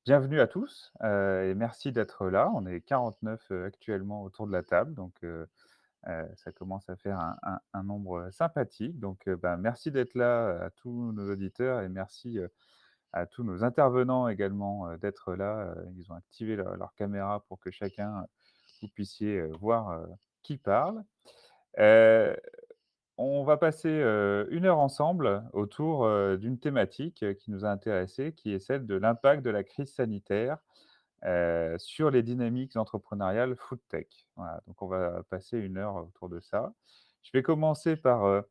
Bienvenue à tous, et merci d'être là. On est 49, actuellement autour de la table, donc ça commence à faire un nombre sympathique. Donc merci d'être là, à tous nos auditeurs et merci, à tous nos intervenants également, d'être là. Ils ont activé leur caméra pour que chacun, vous puissiez, voir, qui parle. Heu on va passer, 1 heure ensemble autour, d'une thématique, qui nous a intéressés, qui est celle de l'impact de la crise sanitaire, sur les dynamiques entrepreneuriales food tech. Voilà, donc on va passer 1 heure autour de ça. Je vais commencer par,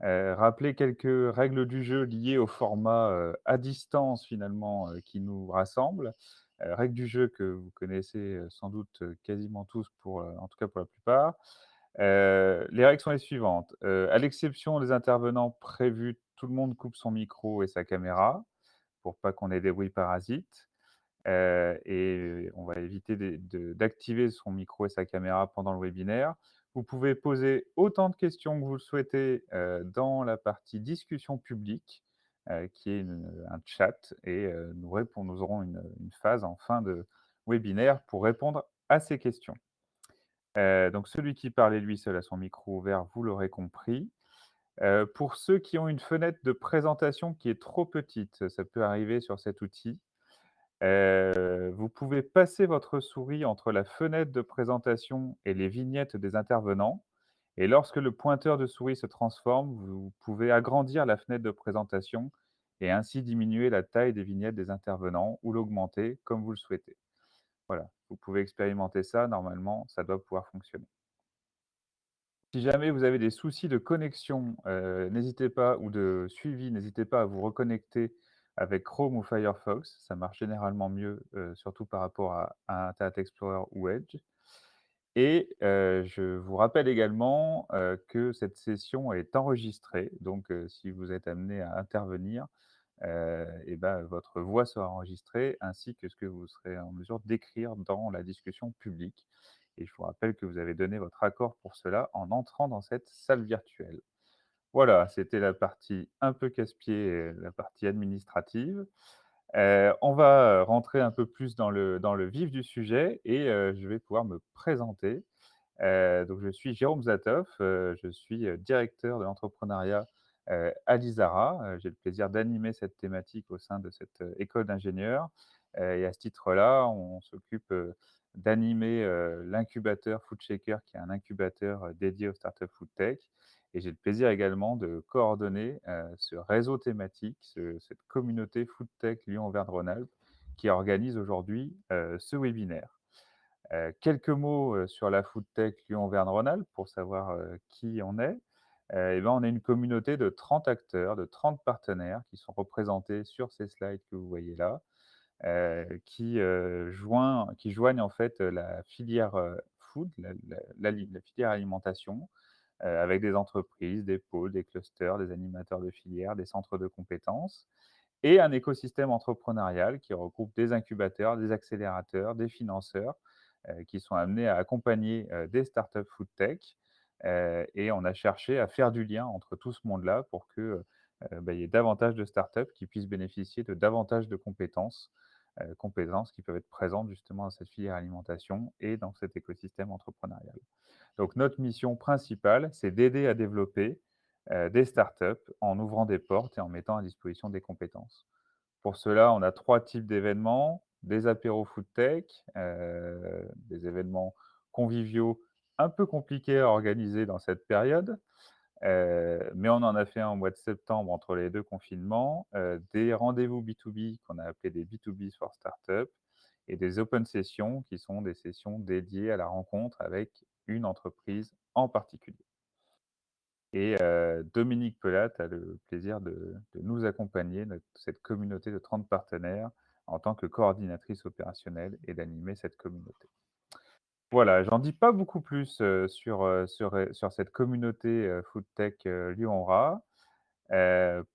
rappeler quelques règles du jeu liées au format, à distance finalement, qui nous rassemble. Règles du jeu que vous connaissez, sans doute, quasiment tous pour, en tout cas pour la plupart. Les règles sont les suivantes, à l'exception des intervenants prévus, tout le monde coupe son micro et sa caméra pour pas qu'on ait des bruits parasites, et on va éviter d'activer son micro et sa caméra pendant le webinaire. Vous pouvez poser autant de questions que vous le souhaitez, dans la partie discussion publique, qui est un chat et nous aurons une phase en fin de webinaire pour répondre à ces questions. Donc celui qui parle est lui seul à son micro ouvert, vous l'aurez compris. Pour ceux qui ont une fenêtre de présentation qui est trop petite, ça peut arriver sur cet outil, vous pouvez passer votre souris entre la fenêtre de présentation et les vignettes des intervenants et lorsque le pointeur de souris se transforme, vous pouvez agrandir la fenêtre de présentation et ainsi diminuer la taille des vignettes des intervenants ou l'augmenter comme vous le souhaitez. Voilà, vous pouvez expérimenter ça, normalement, ça doit pouvoir fonctionner. Si jamais vous avez des soucis de connexion, n'hésitez pas ou de suivi, n'hésitez pas à vous reconnecter avec Chrome ou Firefox. Ça marche généralement mieux, surtout par rapport à Internet Explorer ou Edge. Et je vous rappelle également, que cette session est enregistrée. Donc si vous êtes amené à intervenir, votre voix sera enregistrée ainsi que ce que vous serez en mesure d'écrire dans la discussion publique et je vous rappelle que vous avez donné votre accord pour cela en entrant dans cette salle virtuelle. Voilà, c'était la partie un peu casse-pied, la partie administrative. On va rentrer un peu plus dans le vif du sujet et je vais pouvoir me présenter. Donc je suis Jérôme Zatoff, je suis, directeur de l'entrepreneuriat, à l'ISARA. J'ai le plaisir d'animer cette thématique au sein de cette, école d'ingénieurs, et à ce titre-là, on s'occupe, d'animer, l'incubateur FoodShaker qui est un incubateur, dédié aux startups food tech et j'ai le plaisir également de coordonner, ce réseau thématique, cette communauté food tech Lyon-Auvergne-Rhône-Alpes qui organise aujourd'hui, ce webinaire. Quelques mots, sur la foodtech Lyon-Auvergne-Rhône-Alpes pour savoir, qui on est. On est une communauté de 30 acteurs, de 30 partenaires qui sont représentés sur ces slides que vous voyez là, qui joignent en fait, la filière, food, la filière alimentation, avec des entreprises, des pôles, des clusters, des animateurs de filière, des centres de compétences et un écosystème entrepreneurial qui regroupe des incubateurs, des accélérateurs, des financeurs, qui sont amenés à accompagner, des startups food tech, et on a cherché à faire du lien entre tout ce monde-là pour que, il y ait davantage de startups qui puissent bénéficier de davantage de compétences qui peuvent être présentes justement dans cette filière alimentation et dans cet écosystème entrepreneurial. Donc notre mission principale, c'est d'aider à développer, des startups en ouvrant des portes et en mettant à disposition des compétences. Pour cela, on a 3 types d'événements, des apéros food tech, des événements conviviaux un peu compliqués à organiser dans cette période, mais on en a fait un au mois de septembre entre les 2 confinements, des rendez-vous B2B qu'on a appelés des B2B for Startup et des open sessions qui sont des sessions dédiées à la rencontre avec une entreprise en particulier. Et Dominique Pelat a le plaisir de nous accompagner, cette communauté de 30 partenaires, en tant que coordinatrice opérationnelle et d'animer cette communauté. Voilà, j'en dis pas beaucoup plus, sur cette communauté, foodtech, Lyon-Ora,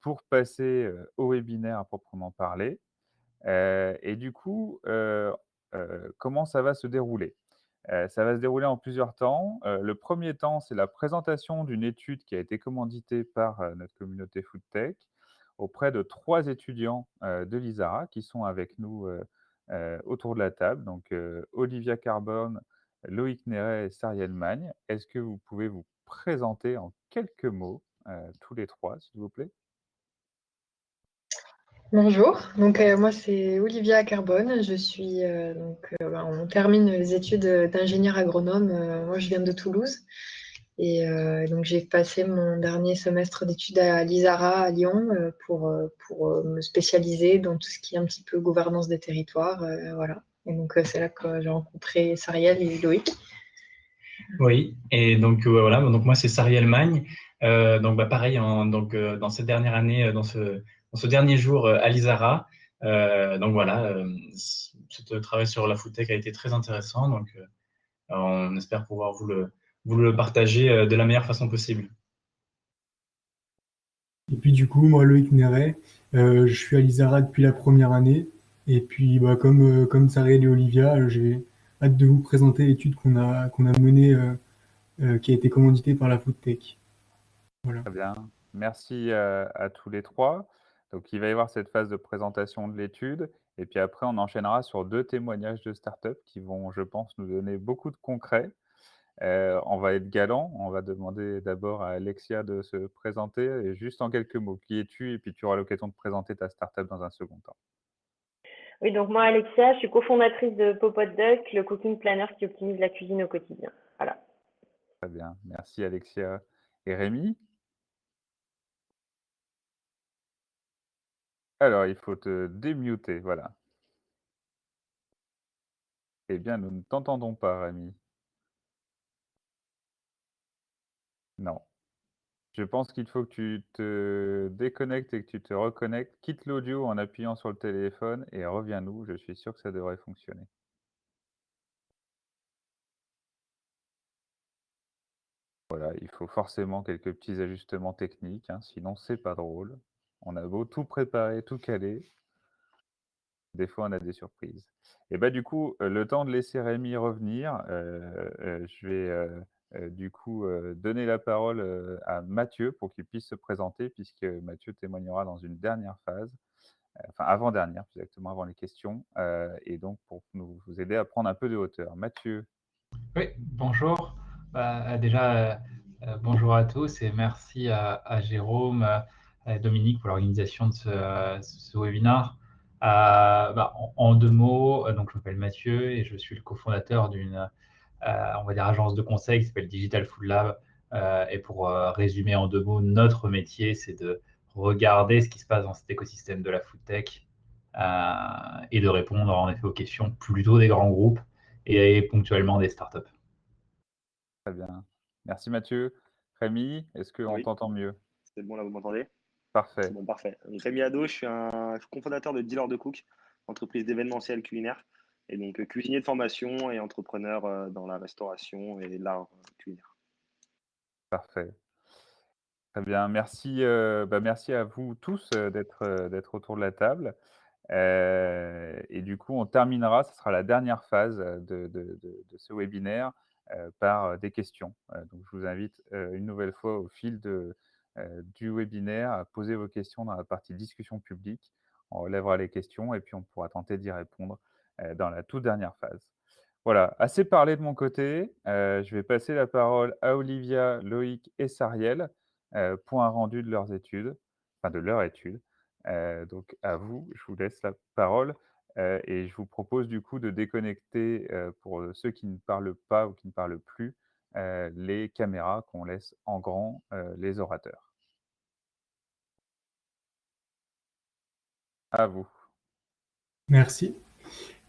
pour passer, au webinaire à proprement parler. Et du coup, comment ça va se dérouler? Ça va se dérouler en plusieurs temps. Le premier temps, c'est la présentation d'une étude qui a été commanditée par, notre communauté foodtech auprès de 3 étudiants, de l'ISARA qui sont avec nous, autour de la table. Donc, Olivia Carbone, Loïc Néret et Sariel Magne. Est-ce que vous pouvez vous présenter en quelques mots, tous les 3, s'il vous plaît? Bonjour, donc moi c'est Olivia Carbone, je suis on termine les études d'ingénieur agronome, moi je viens de Toulouse et donc j'ai passé mon dernier semestre d'études à l'ISARA à Lyon pour me spécialiser dans tout ce qui est un petit peu gouvernance des territoires, voilà. Et donc c'est là que j'ai rencontré Sariel et Loïc. Oui, et donc voilà, donc moi c'est Sariel Magne. Donc pareil, dans cette dernière année, dans ce dernier jour à l'ISARA. Donc voilà, ce travail sur la foodtech a été très intéressant. Donc on espère pouvoir vous le partager de la meilleure façon possible. Et puis du coup, moi, Loïc Néret, je suis à l'ISARA depuis la première année. Et puis, comme Sariel et Olivia, j'ai hâte de vous présenter l'étude qu'on a menée, qui a été commanditée par la Foodtech. Voilà. Très bien. Merci, à tous les 3. Donc il va y avoir cette phase de présentation de l'étude et puis après on enchaînera sur 2 témoignages de start-up qui vont, je pense, nous donner beaucoup de concret. On va être galant, on va demander d'abord à Alexia de se présenter et juste en quelques mots, qui es-tu? Et puis tu auras l'occasion de présenter ta start-up dans un second temps. Oui, donc moi, Alexia, je suis cofondatrice de Popot Duck, le cooking planner qui optimise la cuisine au quotidien. Voilà. Très bien, merci Alexia. Et Rémi? Alors il faut te démuter, voilà. Eh bien, nous ne t'entendons pas Rémi. Non. Je pense qu'il faut que tu te déconnectes et que tu te reconnectes. Quitte l'audio en appuyant sur le téléphone et reviens-nous, je suis sûr que ça devrait fonctionner. Voilà, il faut forcément quelques petits ajustements techniques, hein, sinon c'est pas drôle. On a beau tout préparer, tout caler, des fois on a des surprises. Et bah, du coup, le temps de laisser Rémi revenir, je vais, du coup, donner la parole, à Mathieu pour qu'il puisse se présenter puisque Mathieu témoignera dans une dernière phase, enfin avant-dernière plus exactement, avant les questions, et donc pour nous vous aider à prendre un peu de hauteur. Mathieu? Oui, bonjour. Déjà, bonjour à tous et merci à Jérôme, à Dominique pour l'organisation de ce webinaire. En 2 mots, donc je m'appelle Mathieu et je suis le cofondateur d'une, on va dire, agence de conseil qui s'appelle Digital Food Lab. Et pour résumer en 2 mots, notre métier, c'est de regarder ce qui se passe dans cet écosystème de la food tech et de répondre en effet aux questions plutôt des grands groupes et ponctuellement des startups. Très bien. Merci Mathieu. Rémi, est-ce qu'on Oui, t'entend mieux? c'est bon là, vous m'entendez? C'est Parfait. bon, parfait. Donc, Rémi Ado, je suis cofondateur de Dealer de Cook, entreprise d'événementiel culinaire, et donc cuisinier de formation et entrepreneur dans la restauration et l'art culinaire. Parfait. Très bien. Merci, merci à vous tous, d'être autour de la table. Et du coup, on terminera, ce sera la dernière phase, de ce webinaire, par, des questions. Donc je vous invite, une nouvelle fois au fil du webinaire à poser vos questions dans la partie discussion publique. On relèvera les questions et puis on pourra tenter d'y répondre, dans la toute dernière phase. Voilà, assez parlé de mon côté, je vais passer la parole à Olivia, Loïc et Sariel, pour un rendu de leurs études, enfin de leur étude. Donc à vous, je vous laisse la parole, et je vous propose du coup de déconnecter, pour, ceux qui ne parlent pas ou qui ne parlent plus, les caméras qu'on laisse en grand, les orateurs. À vous. Merci.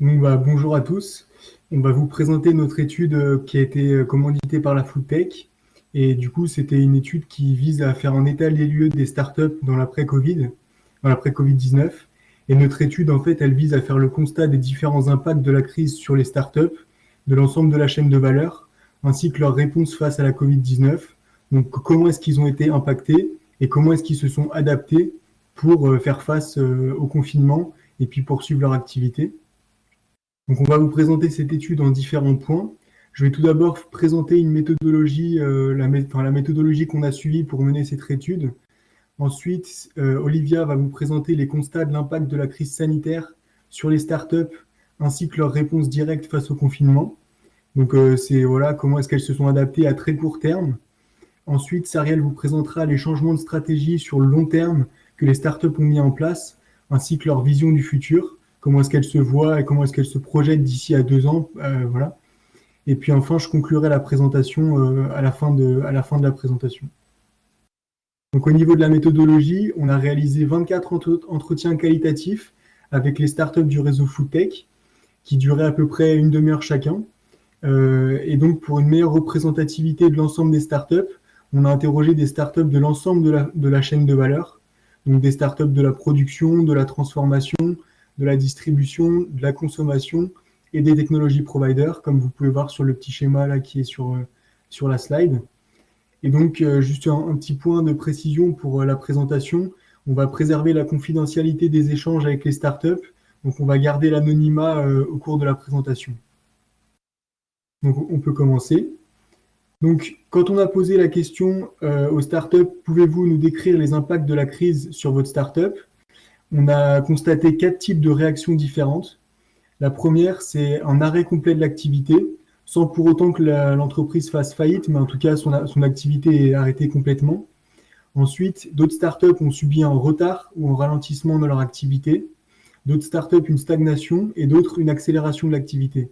Donc, bonjour à tous. On va vous présenter notre étude qui a été commanditée par la Foodtech. Et du coup, c'était une étude qui vise à faire un état des lieux des startups dans l'après-Covid, dans l'après-Covid-19. Et notre étude, en fait, elle vise à faire le constat des différents impacts de la crise sur les startups, de l'ensemble de la chaîne de valeur, ainsi que leurs réponses face à la Covid-19. Donc, comment est-ce qu'ils ont été impactés et comment est-ce qu'ils se sont adaptés pour faire face au confinement et puis poursuivre leur activité. Donc, on va vous présenter cette étude en différents points. Je vais tout d'abord présenter une méthodologie, la méthodologie qu'on a suivie pour mener cette étude. Ensuite, Olivia va vous présenter les constats de l'impact de la crise sanitaire sur les startups, ainsi que leurs réponses directes face au confinement. Donc, c'est voilà, comment est-ce qu'elles se sont adaptées à très court terme. Ensuite, Sariel vous présentera les changements de stratégie sur le long terme que les startups ont mis en place, ainsi que leur vision du futur, comment est-ce qu'elles se voient et comment est-ce qu'elles se projettent d'ici à 2 ans. Voilà. Et puis enfin, je conclurai la présentation à la fin de la présentation. Donc au niveau de la méthodologie, on a réalisé 24 entretiens qualitatifs avec les startups du réseau FoodTech, qui duraient à peu près une demi-heure chacun. Et donc pour une meilleure représentativité de l'ensemble des startups, on a interrogé des startups de l'ensemble de la chaîne de valeur, donc des startups de la production, de la transformation, de la distribution, de la consommation et des technologies providers, comme vous pouvez voir sur le petit schéma là qui est sur la slide. Et donc, juste un petit point de précision pour la présentation, on va préserver la confidentialité des échanges avec les startups, donc on va garder l'anonymat au cours de la présentation. Donc, on peut commencer. Donc, quand on a posé la question aux startups, pouvez-vous nous décrire les impacts de la crise sur votre startup? On a constaté 4 types de réactions différentes. La première, c'est un arrêt complet de l'activité, sans pour autant que l'entreprise fasse faillite, mais en tout cas, son activité est arrêtée complètement. Ensuite, d'autres startups ont subi un retard ou un ralentissement dans leur activité. D'autres startups, une stagnation, et d'autres, une accélération de l'activité.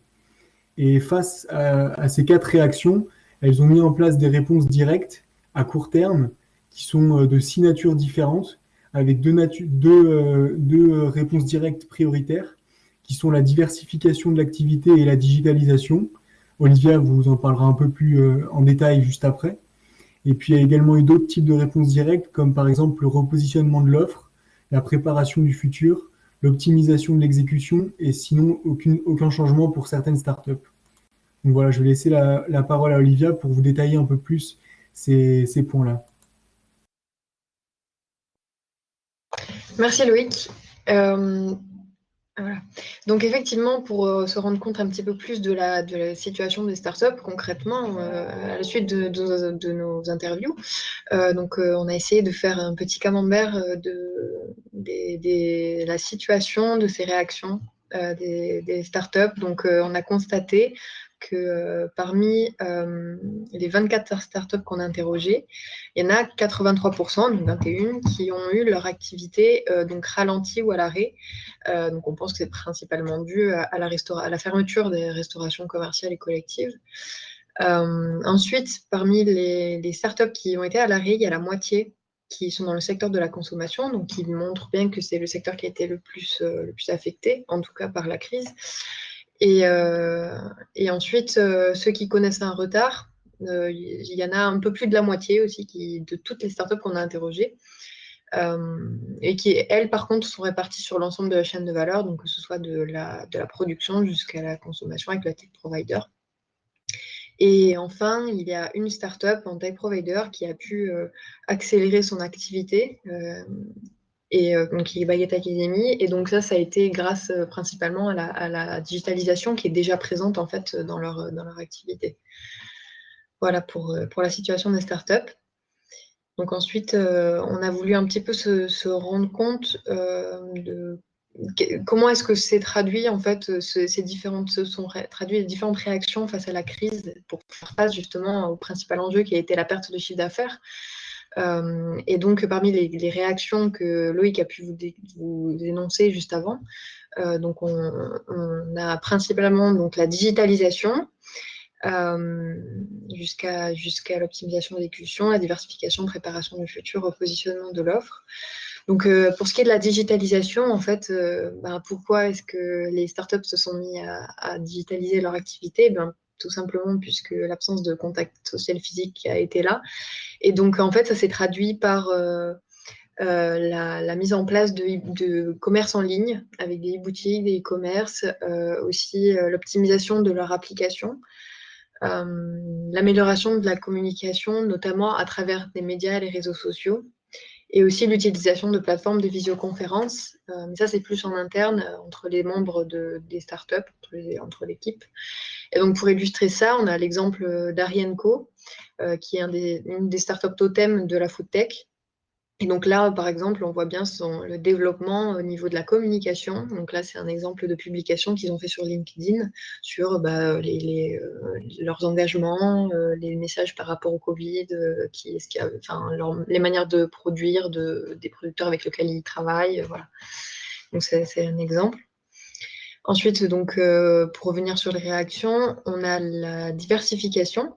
Et face à ces 4 réactions, elles ont mis en place des réponses directes à court terme qui sont de 6 natures différentes, avec deux réponses directes prioritaires qui sont la diversification de l'activité et la digitalisation. Olivia vous en parlera un peu plus en détail juste après. Et puis il y a également eu d'autres types de réponses directes, comme par exemple le repositionnement de l'offre, la préparation du futur, l'optimisation de l'exécution et sinon aucun changement pour certaines startups. Donc voilà, je vais laisser la parole à Olivia pour vous détailler un peu plus ces points-là. Merci Loïc. Voilà. Donc effectivement, pour se rendre compte un petit peu plus de la situation des startups, concrètement, à la suite de nos interviews, on a essayé de faire un petit camembert de la situation, de ces réactions des startups. Donc on a constaté que parmi les 24 startups qu'on a interrogées, il y en a 83%, donc 21, qui ont eu leur activité donc ralentie ou à l'arrêt. Donc on pense que c'est principalement dû à la fermeture des restaurations commerciales et collectives. Ensuite, parmi les startups qui ont été à l'arrêt, il y a la moitié qui sont dans le secteur de la consommation, donc qui montrent bien que c'est le secteur qui a été le plus affecté, en tout cas par la crise. Et ensuite, ceux qui connaissent un retard, il y en a un peu plus de la moitié aussi de toutes les startups qu'on a interrogées. Et qui, elles, par contre, sont réparties sur l'ensemble de la chaîne de valeur, donc que ce soit de la production jusqu'à la consommation avec la tech provider. Et enfin, il y a une startup en tech provider qui a pu accélérer son activité, donc qui est Baguette Academy. Et donc ça a été grâce principalement à la digitalisation qui est déjà présente en fait dans leur activité. Voilà pour la situation des startups. Donc ensuite, on a voulu un petit peu se rendre compte de comment est-ce que c'est traduit en fait traduit les différentes réactions face à la crise pour faire face justement au principal enjeu qui a été la perte de chiffre d'affaires. Et donc parmi les réactions que Loïc a pu vous énoncer juste avant, donc on a principalement donc la digitalisation. Jusqu'à l'optimisation de l'exécution, la diversification, préparation du futur, repositionnement de l'offre. Donc, pour ce qui est de la digitalisation, en fait, pourquoi est-ce que les startups se sont mis à digitaliser leur activité? Tout simplement puisque l'absence de contact social physique a été là. Et donc, en fait, ça s'est traduit par la mise en place de commerce en ligne avec des e-boutiques, des e-commerce, aussi l'optimisation de leur application. L'amélioration de la communication, notamment à travers des médias et les réseaux sociaux, et aussi l'utilisation de plateformes de visioconférence. Mais ça, c'est plus en interne, entre les membres des startups, entre l'équipe. Et donc, pour illustrer ça, on a l'exemple d'Ari & Co, qui est une des startups totem de la food tech, Et donc là, par exemple, on voit bien le développement au niveau de la communication. Donc là, c'est un exemple de publication qu'ils ont fait sur LinkedIn sur leurs engagements, les messages par rapport au Covid, les manières de produire des producteurs avec lesquels ils travaillent. Voilà. Donc c'est un exemple. Ensuite, donc, pour revenir sur les réactions, on a la diversification.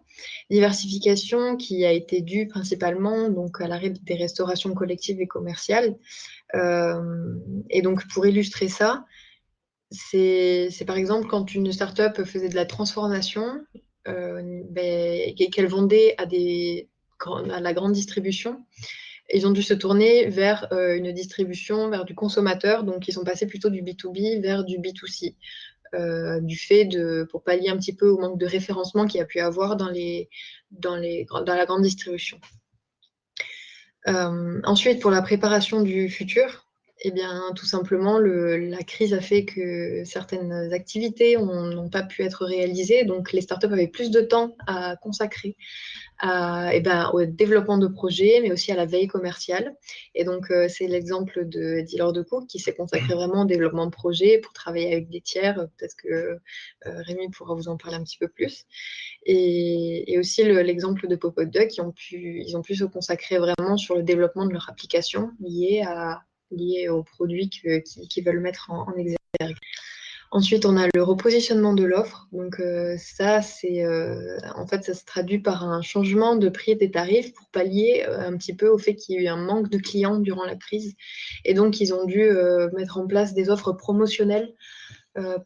Diversification qui a été due principalement donc, à l'arrêt des restaurations collectives et commerciales. Et donc, pour illustrer ça, c'est par exemple quand une start-up faisait de la transformation et qu'elle vendait à la grande distribution, ils ont dû se tourner vers une distribution, vers du consommateur. Donc, ils sont passés plutôt du B2B vers du B2C. Pour pallier un petit peu au manque de référencement qu'il y a pu avoir dans la grande distribution. Ensuite, pour la préparation du futur, eh bien, tout simplement, la crise a fait que certaines activités n'ont pas pu être réalisées. Donc, les startups avaient plus de temps à consacrer au développement de projets, mais aussi à la veille commerciale. Et donc, c'est l'exemple de Dealer de Cook qui s'est consacré vraiment au développement de projets pour travailler avec des tiers. Peut-être que Rémi pourra vous en parler un petit peu plus. Et aussi l'exemple de Pop-Up Duck, ils ont pu se consacrer vraiment sur le développement de leur application liée aux produits qu'ils veulent mettre en exergue. Ensuite, on a le repositionnement de l'offre. Donc ça se traduit par un changement de prix et des tarifs pour pallier un petit peu au fait qu'il y a eu un manque de clients durant la crise. Et donc, ils ont dû mettre en place des offres promotionnelles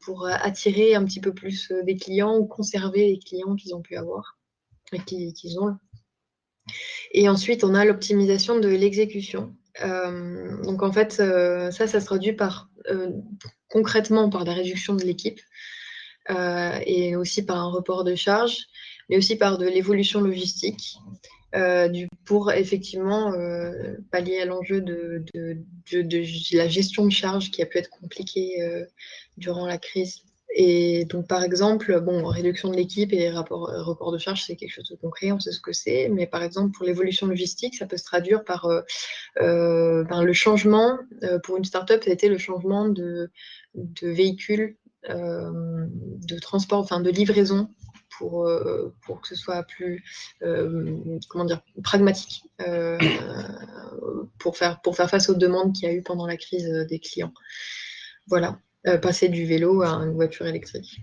pour attirer un petit peu plus des clients ou conserver les clients qu'ils ont pu avoir et qu'ils ont. Et ensuite, on a l'optimisation de l'exécution. Donc en fait, ça se traduit concrètement par la réduction de l'équipe et aussi par un report de charges, mais aussi par de l'évolution logistique pour effectivement pallier à l'enjeu de la gestion de charges qui a pu être compliquée durant la crise. Et donc, par exemple, réduction de l'équipe et report de charges, c'est quelque chose de concret, on sait ce que c'est. Mais par exemple, pour l'évolution logistique, ça peut se traduire par le changement. Pour une start-up, ça a été le changement de véhicules de transport, de livraison pour que ce soit plus pragmatique pour faire face aux demandes qu'il y a eu pendant la crise des clients. Voilà. Passer du vélo à une voiture électrique.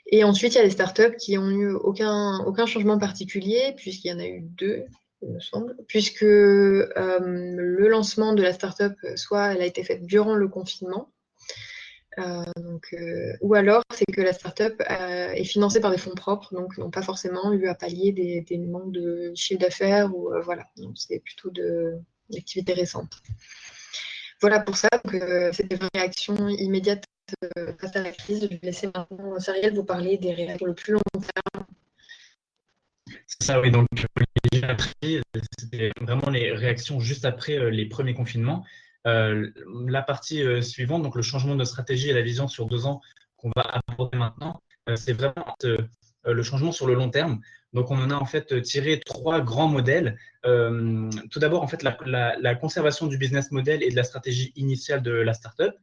Et ensuite, il y a les startups qui n'ont eu aucun changement particulier, puisqu'il y en a eu 2, il me semble, puisque le lancement de la startup, soit elle a été faite durant le confinement, ou alors c'est que la startup est financée par des fonds propres, donc n'ont pas forcément eu à pallier des manques de chiffre d'affaires, ou voilà, donc c'est plutôt d'activités récentes. Voilà pour ça, c'était une réaction immédiate face à la crise. Je vais laisser maintenant Cyrielle vous parler des réactions le plus long terme. C'est ça, oui. Donc, c'était vraiment les réactions juste après les premiers confinements. La partie suivante, donc le changement de stratégie et la vision sur 2 ans qu'on va aborder maintenant, c'est vraiment le changement sur le long terme. Donc, on en a en fait tiré 3 grands modèles. Tout d'abord, en fait, la conservation du business model et de la stratégie initiale de la startup.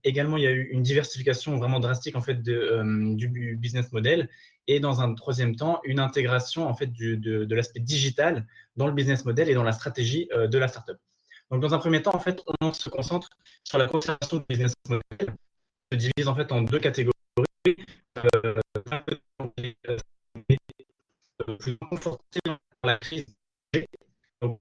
Également, il y a eu une diversification vraiment drastique en fait du business model. Et dans un troisième temps, une intégration en fait de l'aspect digital dans le business model et dans la stratégie de la startup. Donc, dans un premier temps, en fait, on se concentre sur la conservation du business model. On se divise en fait en 2 catégories. Plus confortée dans la crise. Donc,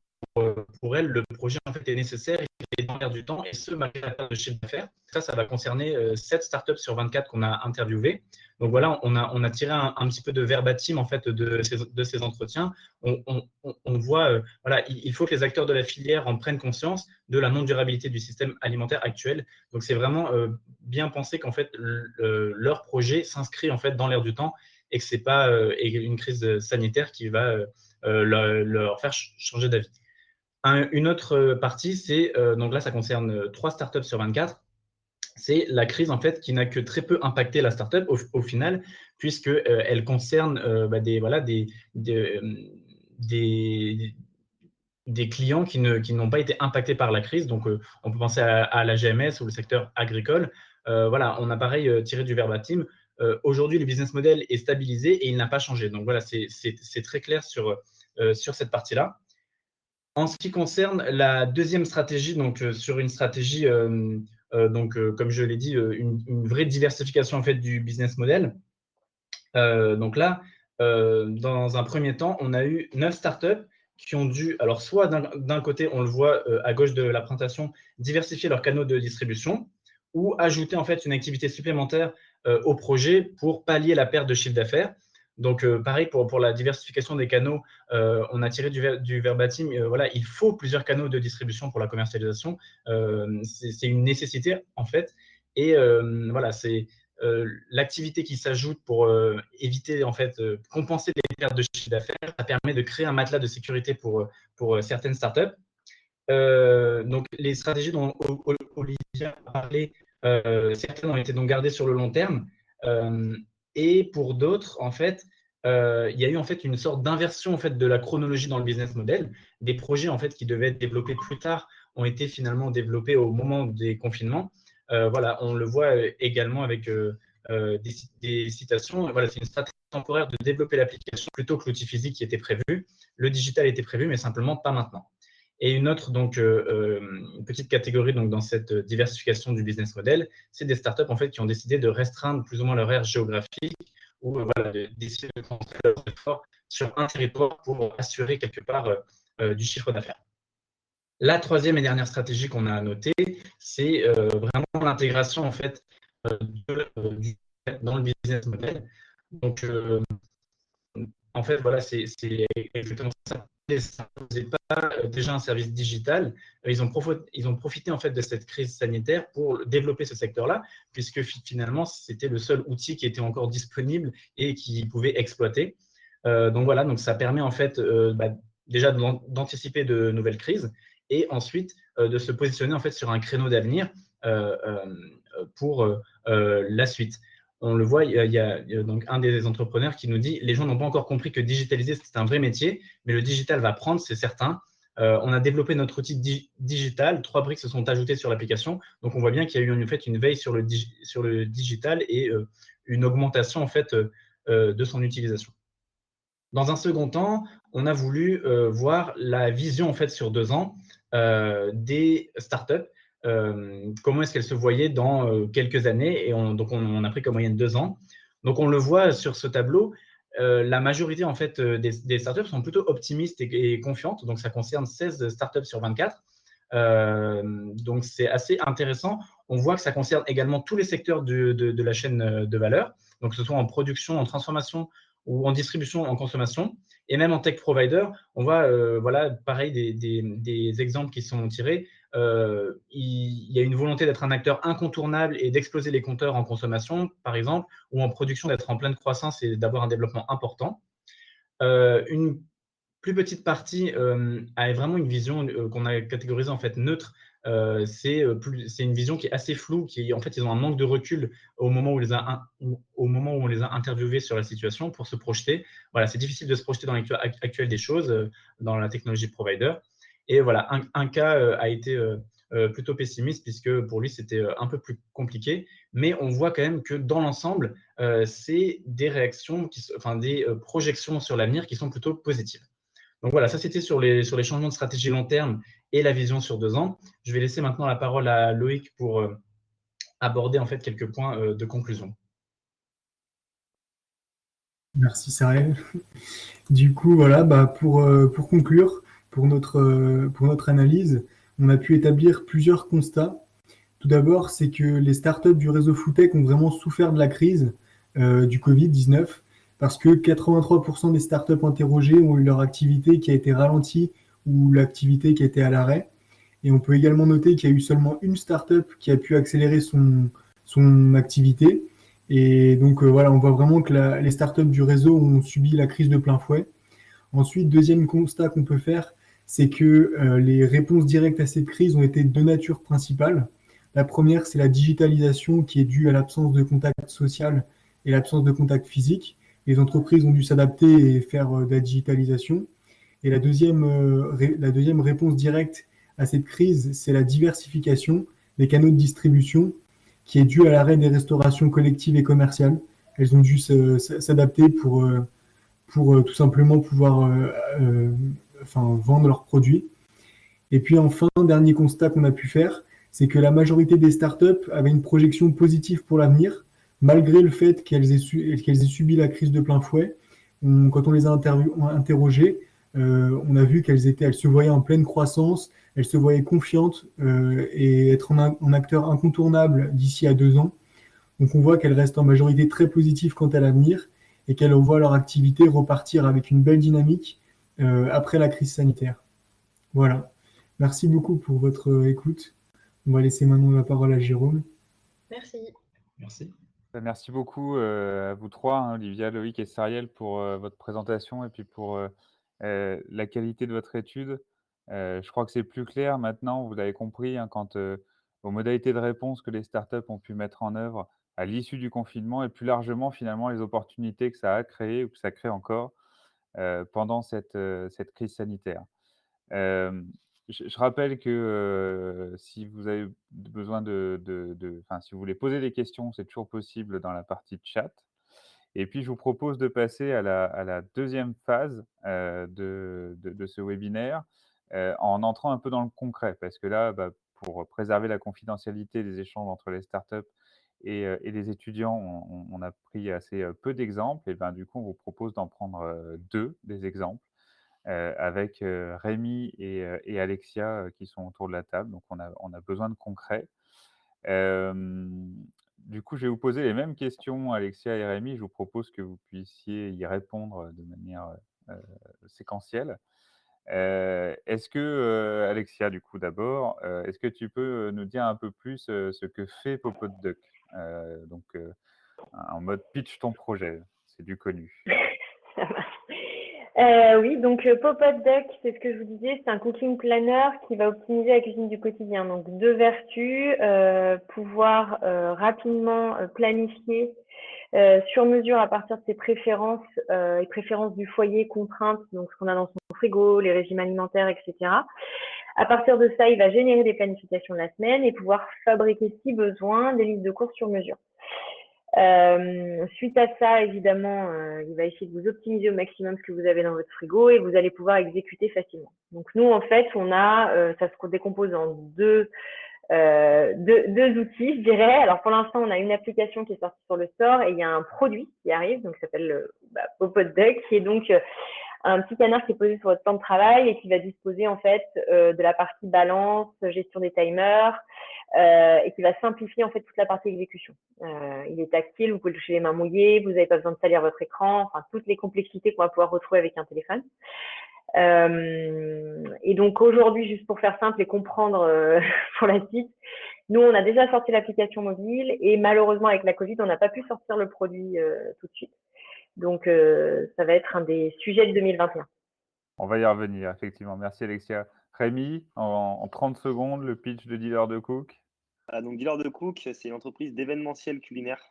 pour elle, le projet en fait est nécessaire, il est dans l'air du temps, et ce, malgré la perte de chiffre d'affaires. Ça va concerner 7 startups sur 24 qu'on a interviewées. Donc voilà, on a tiré un petit peu de verbatim en fait de ces entretiens. On voit, voilà, il faut que les acteurs de la filière en prennent conscience de la non-durabilité du système alimentaire actuel. Donc c'est vraiment bien pensé qu'en fait leur projet s'inscrit en fait dans l'air du temps et que c'est pas une crise sanitaire qui va leur faire changer d'avis. Une autre partie, c'est donc là ça concerne 3 startups sur 24. C'est la crise en fait qui n'a que très peu impacté la startup au final, puisque elle concerne des des clients qui n'ont pas été impactés par la crise. Donc, on peut penser à la GMS ou le secteur agricole. Voilà, on a pareil tiré du verbatim. Aujourd'hui, le business model est stabilisé et il n'a pas changé. Donc, voilà, c'est très clair sur cette partie-là. En ce qui concerne la deuxième stratégie, donc sur une stratégie, comme je l'ai dit, une vraie diversification en fait du business model. Donc là, dans un premier temps, on a eu 9 startups qui ont dû, alors soit d'un côté, on le voit à gauche de la présentation, diversifier leurs canaux de distribution ou ajouter en fait une activité supplémentaire au projet pour pallier la perte de chiffre d'affaires. Donc, pareil, pour la diversification des canaux, on a tiré du verbatim, voilà, il faut plusieurs canaux de distribution pour la commercialisation. C'est une nécessité, en fait. Et voilà, c'est l'activité qui s'ajoute pour éviter, en fait, compenser les pertes de chiffre d'affaires. Ça permet de créer un matelas de sécurité pour certaines startups. Donc, les stratégies dont Olivier a parlé, certaines ont été donc gardées sur le long terme. Et pour d'autres, en fait, il y a eu en fait une sorte d'inversion en fait de la chronologie dans le business model. Des projets en fait qui devaient être développés plus tard ont été finalement développés au moment des confinements. Voilà, on le voit également avec des citations. Voilà, c'est une stratégie temporaire de développer l'application plutôt que l'outil physique qui était prévu. Le digital était prévu, mais simplement pas maintenant. Et une autre donc, une petite catégorie donc, dans cette diversification du business model, c'est des startups en fait, qui ont décidé de restreindre plus ou moins leur aire géographique ou voilà, d'essayer de concentrer leurs efforts sur un territoire pour assurer quelque part du chiffre d'affaires. La troisième et dernière stratégie qu'on a notée, c'est vraiment l'intégration en fait, dans le business model. Donc, en fait, voilà, c'est exactement ça. Vous n'avez pas déjà un service digital. Ils ont profité en fait de cette crise sanitaire pour développer ce secteur-là, puisque finalement, c'était le seul outil qui était encore disponible et qui pouvait exploiter. Donc voilà, donc ça permet en fait déjà d'anticiper de nouvelles crises et ensuite de se positionner en fait sur un créneau d'avenir pour la suite. On le voit, il y a donc un des entrepreneurs qui nous dit « Les gens n'ont pas encore compris que digitaliser, c'est un vrai métier, mais le digital va prendre, c'est certain. On a développé notre outil digital, 3 briques se sont ajoutées sur l'application. Donc, on voit bien qu'il y a eu en fait une veille sur le digital et une augmentation en fait, de son utilisation. Dans un second temps, on a voulu voir la vision en fait, sur 2 ans des startups. Comment est-ce qu'elle se voyait dans quelques années. Et donc, on a pris comme moyenne 2 ans. Donc, on le voit sur ce tableau, la majorité en fait, des startups sont plutôt optimistes et confiantes. Donc, ça concerne 16 startups sur 24. Donc, c'est assez intéressant. On voit que ça concerne également tous les secteurs de la chaîne de valeur, donc que ce soit en production, en transformation ou en distribution, en consommation. Et même en tech provider, on voit voilà, pareil des exemples qui sont tirés. Il y a une volonté d'être un acteur incontournable et d'exploser les compteurs en consommation, par exemple, ou en production, d'être en pleine croissance et d'avoir un développement important. Une plus petite partie a vraiment une vision qu'on a catégorisée en fait neutre. C'est une vision qui est assez floue, en fait, ils ont un manque de recul au moment où on les a interviewés sur la situation pour se projeter. Voilà, c'est difficile de se projeter dans l'actuel des choses, dans la technologie provider. Et voilà, un cas a été plutôt pessimiste puisque pour lui, c'était un peu plus compliqué. Mais on voit quand même que dans l'ensemble, c'est des réactions, des projections sur l'avenir qui sont plutôt positives. Donc voilà, ça c'était sur les changements de stratégie long terme et la vision sur 2 ans. Je vais laisser maintenant la parole à Loïc pour aborder en fait quelques points de conclusion. Merci Sariel. Du coup, voilà, pour conclure, pour notre analyse, on a pu établir plusieurs constats. Tout d'abord, c'est que les startups du réseau FoodTech ont vraiment souffert de la crise du Covid-19 parce que 83% des startups interrogées ont eu leur activité qui a été ralentie ou l'activité qui a été à l'arrêt. Et on peut également noter qu'il y a eu seulement une startup qui a pu accélérer son activité. Et donc, voilà, on voit vraiment que les startups du réseau ont subi la crise de plein fouet. Ensuite, deuxième constat qu'on peut faire, c'est que les réponses directes à cette crise ont été de 2 natures principales. La première, c'est la digitalisation qui est due à l'absence de contact social et l'absence de contact physique. Les entreprises ont dû s'adapter et faire de la digitalisation. Et la deuxième réponse directe à cette crise, c'est la diversification des canaux de distribution qui est due à l'arrêt des restaurations collectives et commerciales. Elles ont dû s'adapter pour tout simplement pouvoir vendre leurs produits. Et puis enfin, dernier constat qu'on a pu faire, c'est que la majorité des startups avaient une projection positive pour l'avenir, malgré le fait qu'elles aient subi la crise de plein fouet. Quand on les a interrogées, on a vu qu'elles se voyaient en pleine croissance, elles se voyaient confiantes et être un acteur incontournable d'ici à 2 ans. Donc on voit qu'elles restent en majorité très positives quant à l'avenir et qu'elles voient leur activité repartir avec une belle dynamique après la crise sanitaire. Voilà. Merci beaucoup pour votre écoute. On va laisser maintenant la parole à Jérôme. Merci. Merci. Merci beaucoup à vous trois, hein, Olivia, Loïc et Sariel, pour votre présentation et puis pour la qualité de votre étude. Je crois que c'est plus clair maintenant, vous l'avez compris, hein, quant aux modalités de réponse que les startups ont pu mettre en œuvre à l'issue du confinement et plus largement finalement les opportunités que ça a créées ou que ça crée encore pendant cette crise sanitaire. Hem, je rappelle que, si vous avez besoin enfin, si vous voulez poser des questions, c'est toujours possible dans la partie chat. Et puis je vous propose de passer à la deuxième phase, de ce webinaire, en entrant un peu dans le concret. Parce que là, bah, pour préserver la confidentialité des échanges entre les startups et les étudiants, on a pris assez, peu d'exemples et ben, du coup, on vous propose d'en prendre, 2 des exemples avec Rémi et Alexia qui sont autour de la table. Donc, on a besoin de concret. Du coup, je vais vous poser les mêmes questions, Alexia et Rémi. Je vous propose que vous puissiez y répondre de manière séquentielle. Est-ce que, Alexia, du coup, d'abord, est-ce que tu peux nous dire un peu plus ce que fait Popoduck donc, en mode pitch ton projet, c'est du connu. Ça marche. Oui, donc Popoduck, c'est ce que je vous disais, c'est un cooking planner qui va optimiser la cuisine du quotidien. Donc 2 vertus, pouvoir rapidement planifier sur mesure à partir de ses préférences et préférences du foyer, contraintes, donc ce qu'on a dans son frigo, les régimes alimentaires, etc. À partir de ça, il va générer des planifications de la semaine et pouvoir fabriquer, si besoin, des listes de courses sur mesure. Suite à ça, évidemment, il va essayer de vous optimiser au maximum ce que vous avez dans votre frigo et vous allez pouvoir exécuter facilement. Donc nous, en fait, on a, ça se décompose en deux outils, je dirais. Alors pour l'instant, on a une application qui est sortie sur le store et il y a un produit qui arrive, donc qui s'appelle Popoduck, qui est donc un petit canard qui est posé sur votre plan de travail et qui va disposer en fait de la partie balance, gestion des timers et qui va simplifier en fait toute la partie exécution. Il est tactile, vous pouvez le toucher les mains mouillées, vous n'avez pas besoin de salir votre écran, enfin toutes les complexités qu'on va pouvoir retrouver avec un téléphone. Et donc aujourd'hui, juste pour faire simple et comprendre pour la suite, nous on a déjà sorti l'application mobile et malheureusement avec la Covid, on n'a pas pu sortir le produit tout de suite. Donc, ça va être un des sujets de 2021. On va y revenir, effectivement. Merci, Alexia. Rémi, en 30 secondes, le pitch de Dealer de Cook. Donc, Dealer de Cook, c'est une entreprise d'événementiel culinaire.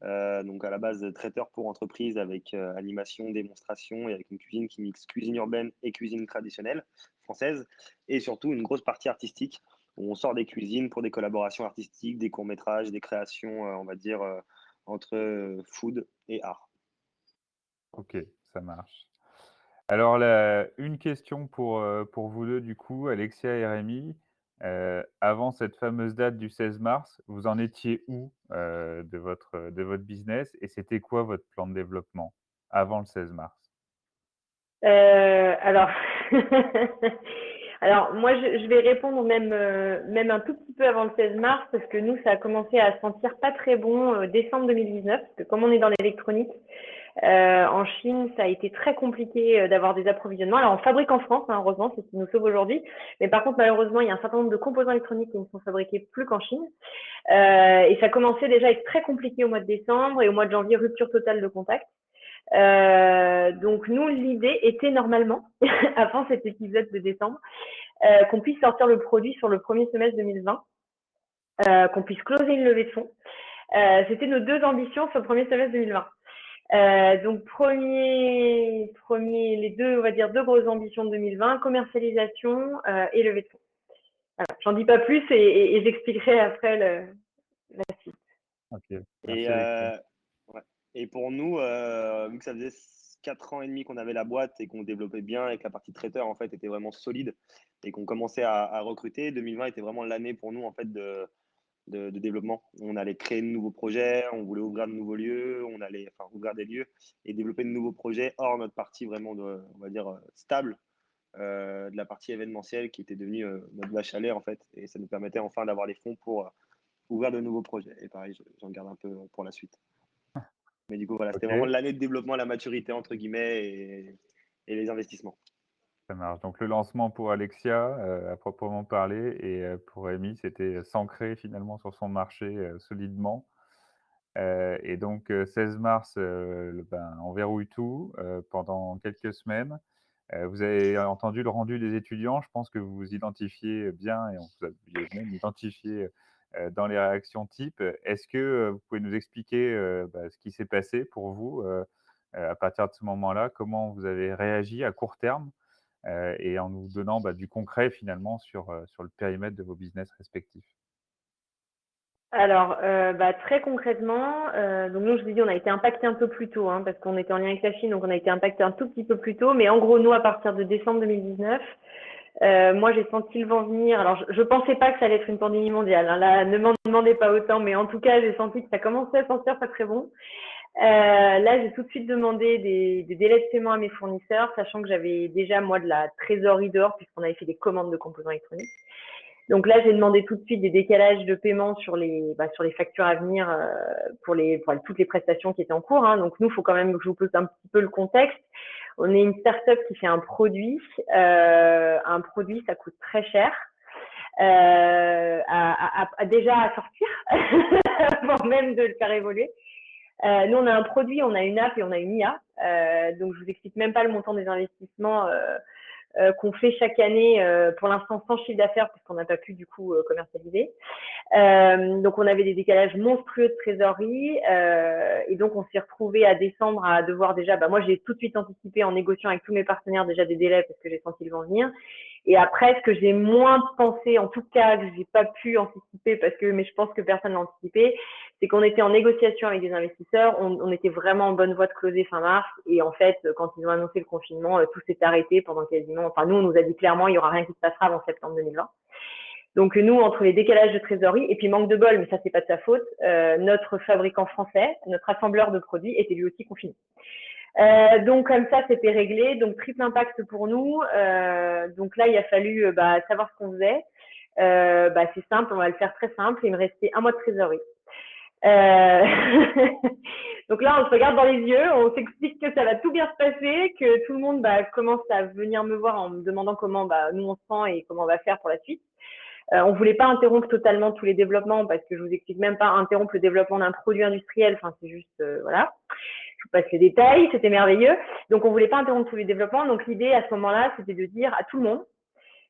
Donc, à la base, traiteur pour entreprise avec animation, démonstration et avec une cuisine qui mixe cuisine urbaine et cuisine traditionnelle française. Et surtout, une grosse partie artistique où on sort des cuisines pour des collaborations artistiques, des courts-métrages, des créations, on va dire, entre food et art. Ok, ça marche. Alors, une question pour vous deux, du coup, Alexia et Rémi. Avant cette fameuse date du 16 mars, vous en étiez où de votre business et c'était quoi votre plan de développement avant le 16 mars? Alors, alors moi, je vais répondre même un tout petit peu avant le 16 mars parce que nous, ça a commencé à sentir pas très bon décembre 2019 parce que comme on est dans l'électronique, en Chine, ça a été très compliqué d'avoir des approvisionnements. Alors, on fabrique en France, hein, heureusement, c'est ce qui nous sauve aujourd'hui. Mais par contre, malheureusement, il y a un certain nombre de composants électroniques qui ne sont fabriqués plus qu'en Chine. Et ça commençait déjà à être très compliqué au mois de décembre et au mois de janvier, rupture totale de contact. Donc, nous, l'idée était normalement, avant cet épisode de décembre, qu'on puisse sortir le produit sur le premier semestre 2020, qu'on puisse closer une levée de fonds. C'était nos 2 ambitions sur le premier semestre 2020. Donc, les deux, on va dire, deux grosses ambitions de 2020, commercialisation et levée de fonds. Voilà, j'en dis pas plus et j'expliquerai après la suite. Ok, Et, merci Alexia. ouais. Et pour nous, vu que ça faisait 4 ans et demi qu'on avait la boîte et qu'on développait bien et que la partie traiteur en fait était vraiment solide et qu'on commençait à recruter, 2020 était vraiment l'année pour nous en fait de développement. On allait créer de nouveaux projets, on voulait ouvrir de nouveaux lieux, on allait ouvrir des lieux et développer de nouveaux projets hors notre partie vraiment on va dire, stable, de la partie événementielle qui était devenue notre vache à lait en fait. Et ça nous permettait enfin d'avoir les fonds pour ouvrir de nouveaux projets. Et pareil, j'en garde un peu pour la suite. Mais du coup, voilà, c'était vraiment Ok, l'année de développement, la maturité entre guillemets et les investissements. ça marche. Donc le lancement pour Alexia, à proprement parler, et pour Amy, c'était s'ancrer finalement sur son marché solidement. Et donc 16 mars, on verrouille tout pendant quelques semaines. Vous avez entendu le rendu des étudiants. Je pense que vous vous identifiez bien et on vous aviez même identifié dans les réactions types. Est-ce que vous pouvez nous expliquer ce qui s'est passé pour vous à partir de ce moment-là? Comment vous avez réagi à court terme et en nous donnant du concret finalement sur le périmètre de vos business respectifs? Alors, très concrètement, donc nous, je vous dis, on a été impacté un peu plus tôt, hein, parce qu'on était en lien avec la Chine, donc on a été impacté un tout petit peu plus tôt. Mais en gros, nous, à partir de décembre 2019, moi, j'ai senti le vent venir. Alors, je pensais pas que ça allait être une pandémie mondiale, hein. Là, ne m'en demandez pas autant, mais en tout cas, j'ai senti que ça commençait à sentir pas très bon. Là, j'ai tout de suite demandé des délais de paiement à mes fournisseurs, sachant que j'avais déjà, moi, de la trésorerie dehors, puisqu'on avait fait des commandes de composants électroniques. Donc là, j'ai demandé tout de suite des décalages de paiement sur les factures à venir pour toutes les prestations qui étaient en cours, hein. Donc nous, il faut quand même que je vous pose un petit peu le contexte. On est une start-up qui fait un produit. Un produit, ça coûte très cher. Déjà à sortir, avant même de le faire évoluer. Nous, on a un produit, on a une app et on a une IA. Donc, je vous explique même pas le montant des investissements qu'on fait chaque année, pour l'instant sans chiffre d'affaires, puisqu'on n'a pas pu du coup commercialiser. Donc, on avait des décalages monstrueux de trésorerie. Et donc, on s'est retrouvé à décembre à devoir déjà… moi, j'ai tout de suite anticipé en négociant avec tous mes partenaires déjà des délais parce que j'ai senti le vent venir. Et après, ce que j'ai moins pensé, en tout cas, que j'ai pas pu anticiper mais je pense que personne l'a anticipé, c'est qu'on était en négociation avec des investisseurs, on était vraiment en bonne voie de closer fin mars, et en fait, quand ils ont annoncé le confinement, tout s'est arrêté pendant quasiment, nous, on nous a dit clairement, il y aura rien qui se passera avant septembre 2020. Donc, nous, entre les décalages de trésorerie, et puis manque de bol, mais ça, c'est pas de sa faute, notre fabricant français, notre assembleur de produits, était lui aussi confiné. Donc comme ça, c'était réglé. Donc triple impact pour nous. Donc là, il a fallu savoir ce qu'on faisait. C'est simple, on va le faire très simple. Il me restait 1 mois de trésorerie. Donc là, on se regarde dans les yeux, on s'explique que ça va tout bien se passer, que tout le monde commence à venir me voir en me demandant comment nous on se sent et comment on va faire pour la suite. On voulait pas interrompre totalement tous les développements parce que je vous explique même pas interrompre le développement d'un produit industriel. Enfin, c'est juste voilà. Je vous passe les détails, c'était merveilleux. Donc, on voulait pas interrompre tous les développements. Donc, l'idée à ce moment-là, c'était de dire à tout le monde,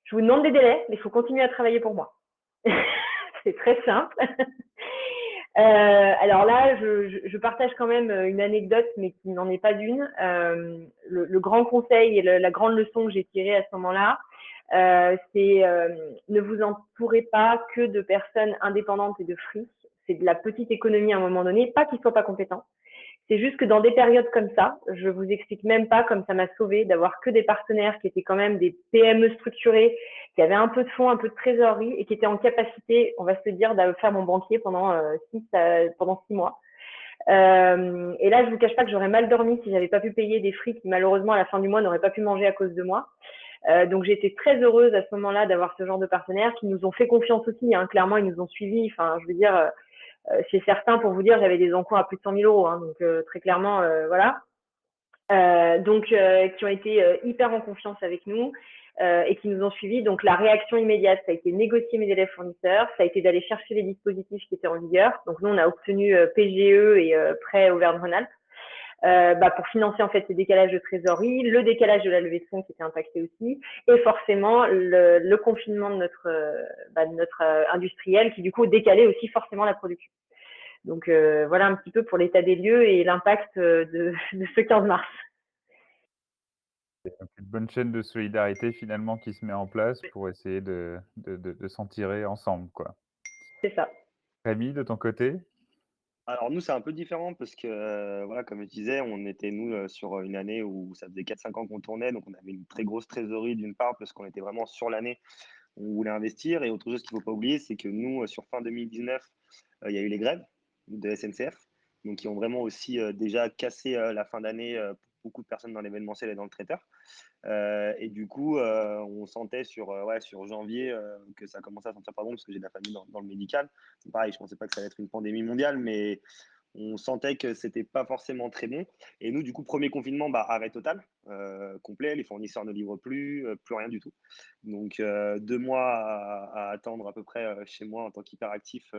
je vous demande des délais, mais il faut continuer à travailler pour moi. C'est très simple. Alors là, je partage quand même une anecdote, mais qui n'en est pas une. Le grand conseil et la grande leçon que j'ai tirée à ce moment-là, c'est ne vous entourez pas que de personnes indépendantes et de free. C'est de la petite économie à un moment donné, pas qu'ils soient pas compétents. C'est juste que dans des périodes comme ça, je vous explique même pas comme ça m'a sauvé d'avoir que des partenaires qui étaient quand même des PME structurés, qui avaient un peu de fonds, un peu de trésorerie et qui étaient en capacité, on va se dire, de faire mon banquier pendant 6 mois. Et là, je vous cache pas que j'aurais mal dormi si j'avais pas pu payer des frais qui malheureusement à la fin du mois n'auraient pas pu manger à cause de moi. Donc j'ai été très heureuse à ce moment-là d'avoir ce genre de partenaires qui nous ont fait confiance aussi, hein. Clairement, ils nous ont suivis. Enfin, je veux dire, chez certains, pour vous dire, j'avais des encours à plus de 100 000 euros, hein, donc très clairement, voilà. Qui ont été hyper en confiance avec nous et qui nous ont suivis. Donc la réaction immédiate, ça a été négocier mes délais fournisseurs, ça a été d'aller chercher les dispositifs qui étaient en vigueur. Donc nous, on a obtenu PGE et prêt Auvergne-Rhône-Alpes. Pour financer en fait ces décalages de trésorerie, le décalage de la levée de fonds qui était impacté aussi, et forcément le confinement de notre industriel qui du coup décalait aussi forcément la production. Donc voilà un petit peu pour l'état des lieux et l'impact de ce 15 mars. Donc une bonne chaîne de solidarité finalement qui se met en place pour essayer de s'en tirer ensemble, quoi. C'est ça. Rémi, de ton côté? Alors nous, c'est un peu différent parce que, voilà, comme je disais, on était nous, sur une année où ça faisait 4-5 ans qu'on tournait, donc on avait une très grosse trésorerie d'une part parce qu'on était vraiment sur l'année, on voulait investir et autre chose qu'il ne faut pas oublier, c'est que nous, sur fin 2019, il y a eu les grèves de SNCF, donc qui ont vraiment aussi, déjà cassé, la fin d'année, pour beaucoup de personnes dans l'événementiel et dans le traiteur. Et du coup, on sentait sur janvier que ça commençait à sentir pas bon parce que j'ai de la famille dans le médical. C'est pareil, je ne pensais pas que ça allait être une pandémie mondiale, mais on sentait que c'était pas forcément très bon. Et nous, du coup, premier confinement, arrêt total, complet. Les fournisseurs ne livrent plus, plus rien du tout. Donc, 2 mois à attendre à peu près chez moi en tant qu'hyperactif.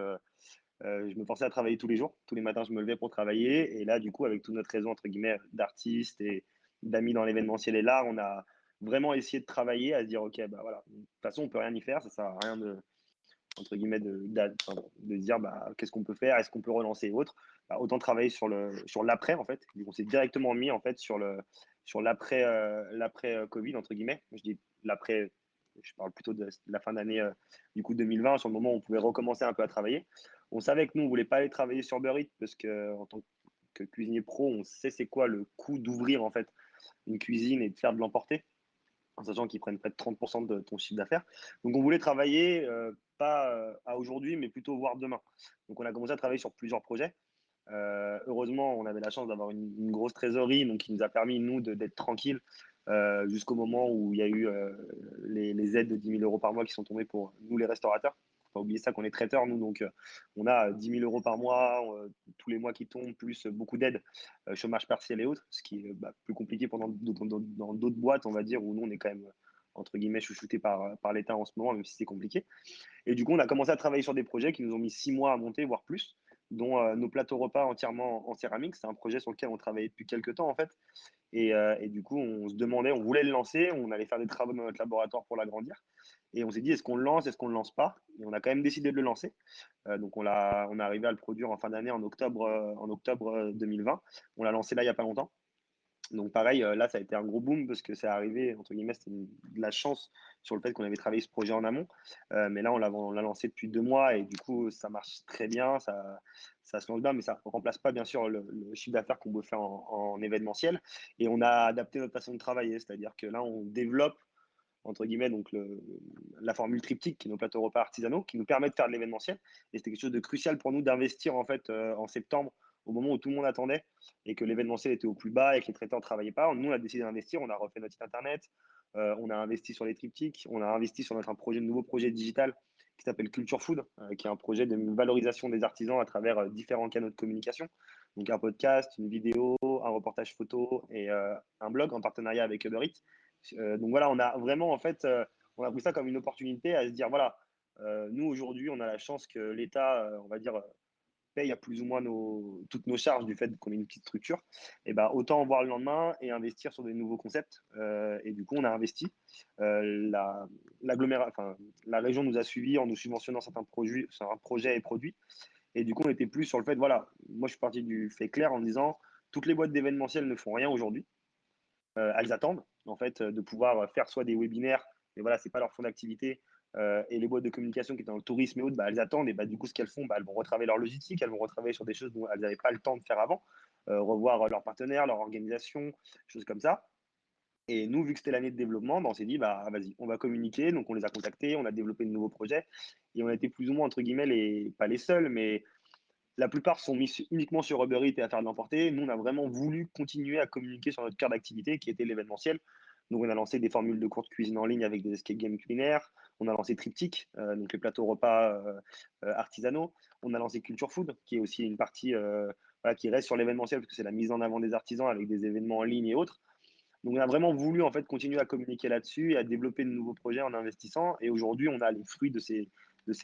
Je me forçais à travailler tous les jours. Tous les matins, je me levais pour travailler. Et là, du coup, avec toute notre réseau, entre guillemets, d'artistes et d'amis dans l'événementiel et l'art, on a vraiment essayé de travailler à se dire, OK, bah voilà, de toute façon, on peut rien y faire. Ça sert à rien entre guillemets, de se dire, qu'est-ce qu'on peut faire? Est-ce qu'on peut relancer et autres? Autant travailler sur l'après, en fait. On s'est directement mis, en fait, sur l'après, Covid, entre guillemets. Je dis l'après, je parle plutôt de la fin d'année, du coup, 2020, sur le moment où on pouvait recommencer un peu à travailler. On savait que nous, on voulait pas aller travailler sur Uber Eats parce que, en tant que cuisinier pro, on sait c'est quoi le coût d'ouvrir, en fait, une cuisine et de faire de l'emporter, en sachant qu'ils prennent près de 30% de ton chiffre d'affaires. Donc, on voulait travailler, pas à aujourd'hui, mais plutôt voir demain. Donc, on a commencé à travailler sur plusieurs projets. Heureusement, on avait la chance d'avoir une grosse trésorerie, donc qui nous a permis, nous, d'être tranquilles jusqu'au moment où il y a eu les aides de 10 000 euros par mois qui sont tombées pour nous, les restaurateurs. Faut pas oublier ça qu'on est traiteurs, nous, donc on a 10 000 euros par mois, tous les mois qui tombent, plus beaucoup d'aides, chômage partiel et autres, ce qui est plus compliqué dans d'autres boîtes, on va dire, où nous, on est quand même, entre guillemets, chouchouté par l'État en ce moment, même si c'est compliqué. Et du coup, on a commencé à travailler sur des projets qui nous ont mis 6 mois à monter, voire plus, dont nos plateaux repas entièrement en céramique. C'est un projet sur lequel on travaillait depuis quelques temps, en fait. Et du coup, on se demandait, on voulait le lancer, on allait faire des travaux dans notre laboratoire pour l'agrandir. Et on s'est dit, est-ce qu'on le lance, est-ce qu'on ne le lance pas? Et on a quand même décidé de le lancer. Donc, on est arrivé à le produire en fin d'année, en octobre 2020. On l'a lancé là, il n'y a pas longtemps. Donc pareil, là, ça a été un gros boom parce que c'est arrivé, entre guillemets, c'était de la chance sur le fait qu'on avait travaillé ce projet en amont. Mais là, on l'a lancé depuis 2 mois et du coup, ça marche très bien, ça se lance bien, mais ça ne remplace pas, bien sûr, le chiffre d'affaires qu'on peut faire en événementiel. Et on a adapté notre façon de travailler, c'est-à-dire que là, on développe, entre guillemets, donc la formule triptyque, qui est nos plateaux repas artisanaux, qui nous permet de faire de l'événementiel. Et c'était quelque chose de crucial pour nous d'investir, en fait, en septembre, au moment où tout le monde attendait et que l'événementiel était au plus bas et que les traiteurs ne travaillaient pas. Nous, on a décidé d'investir, on a refait notre site internet, on a investi sur les triptyques, on a investi sur notre nouveau projet digital qui s'appelle Culture Food, qui est un projet de valorisation des artisans à travers différents canaux de communication. Donc un podcast, une vidéo, un reportage photo et un blog en partenariat avec Uber Eats. Donc voilà, on a vraiment, en fait, on a pris ça comme une opportunité à se dire, voilà, nous aujourd'hui, on a la chance que l'État, on va dire, paye à plus ou moins toutes nos charges du fait qu'on est une petite structure. Et ben, autant voir le lendemain et investir sur des nouveaux concepts. Et du coup, on a investi. La région nous a suivis en nous subventionnant certains projets et produits. Et du coup, on était plus sur le fait, voilà, moi je suis parti du fait clair en disant, toutes les boîtes d'événementiel ne font rien aujourd'hui. Elles attendent en fait de pouvoir faire soit des webinaires, mais voilà, c'est pas leur fond d'activité. Et les boîtes de communication qui sont dans le tourisme et autres, elles attendent et du coup, ce qu'elles font, elles vont retravailler leur logistique, elles vont retravailler sur des choses dont elles n'avaient pas le temps de faire avant, revoir leurs partenaires, leur organisation, choses comme ça. Et nous, vu que c'était l'année de développement, on s'est dit, vas-y, on va communiquer. Donc, on les a contactés, on a développé de nouveaux projets et on a été plus ou moins, entre guillemets, pas les seuls, mais la plupart sont mis uniquement sur Uber Eats et à faire de l'emporter. Nous, on a vraiment voulu continuer à communiquer sur notre cœur d'activité qui était l'événementiel. Donc, on a lancé des formules de courte cuisine en ligne avec des escape games culinaires. On a lancé Triptyque, donc les plateaux repas artisanaux. On a lancé Culture Food, qui est aussi une partie qui reste sur l'événementiel parce que c'est la mise en avant des artisans avec des événements en ligne et autres. Donc, on a vraiment voulu en fait continuer à communiquer là-dessus et à développer de nouveaux projets en investissant. Et aujourd'hui, on a les fruits de ces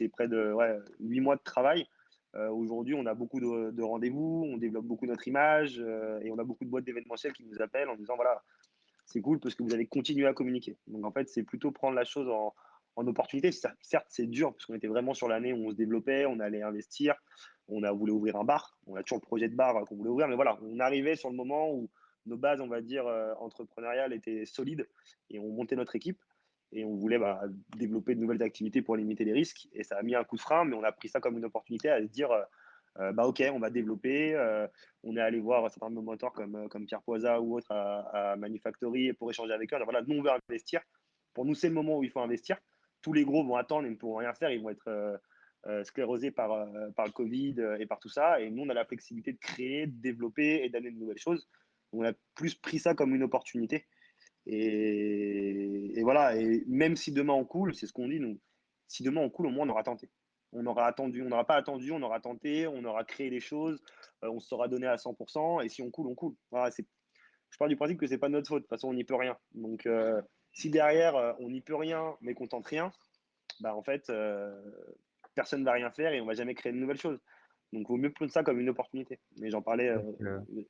près de 8 mois de travail. Aujourd'hui, on a beaucoup de rendez-vous, on développe beaucoup notre image et on a beaucoup de boîtes d'événementiel qui nous appellent en disant voilà, c'est cool parce que vous avez continué à communiquer. Donc en fait, c'est plutôt prendre la chose en opportunité. Certes, c'est dur parce qu'on était vraiment sur l'année où on se développait, on allait investir. on a voulu ouvrir un bar. On a toujours le projet de bar qu'on voulait ouvrir, mais voilà, on arrivait sur le moment où nos bases, on va dire, entrepreneuriales étaient solides et on montait notre équipe et on voulait développer de nouvelles activités pour limiter les risques. Et ça a mis un coup de frein, mais on a pris ça comme une opportunité à se dire, OK, on va développer. On est allé voir certains de nos mentors comme Pierre Poisa ou autres à Manufactory pour échanger avec eux. Alors voilà, nous, on veut investir. Pour nous, c'est le moment où il faut investir. Tous les gros vont attendre et ne pourront rien faire. Ils vont être sclérosés par le Covid et par tout ça. Et nous, on a la flexibilité de créer, de développer et d'amener de nouvelles choses. On a plus pris ça comme une opportunité. Et voilà. Et même si demain on coule, c'est ce qu'on dit, nous, si demain on coule, au moins on aura tenté. On aura attendu, on n'aura pas attendu, on aura tenté, on aura créé des choses, on se sera donné à 100%. Et si on coule, on coule. Voilà, je pars du principe que c'est pas de notre faute. De toute façon, on n'y peut rien. Donc, si derrière, on n'y peut rien, mais qu'on tente rien, en fait, personne ne va rien faire et on va jamais créer de nouvelles choses. Donc, il vaut mieux prendre ça comme une opportunité. Mais j'en parlais.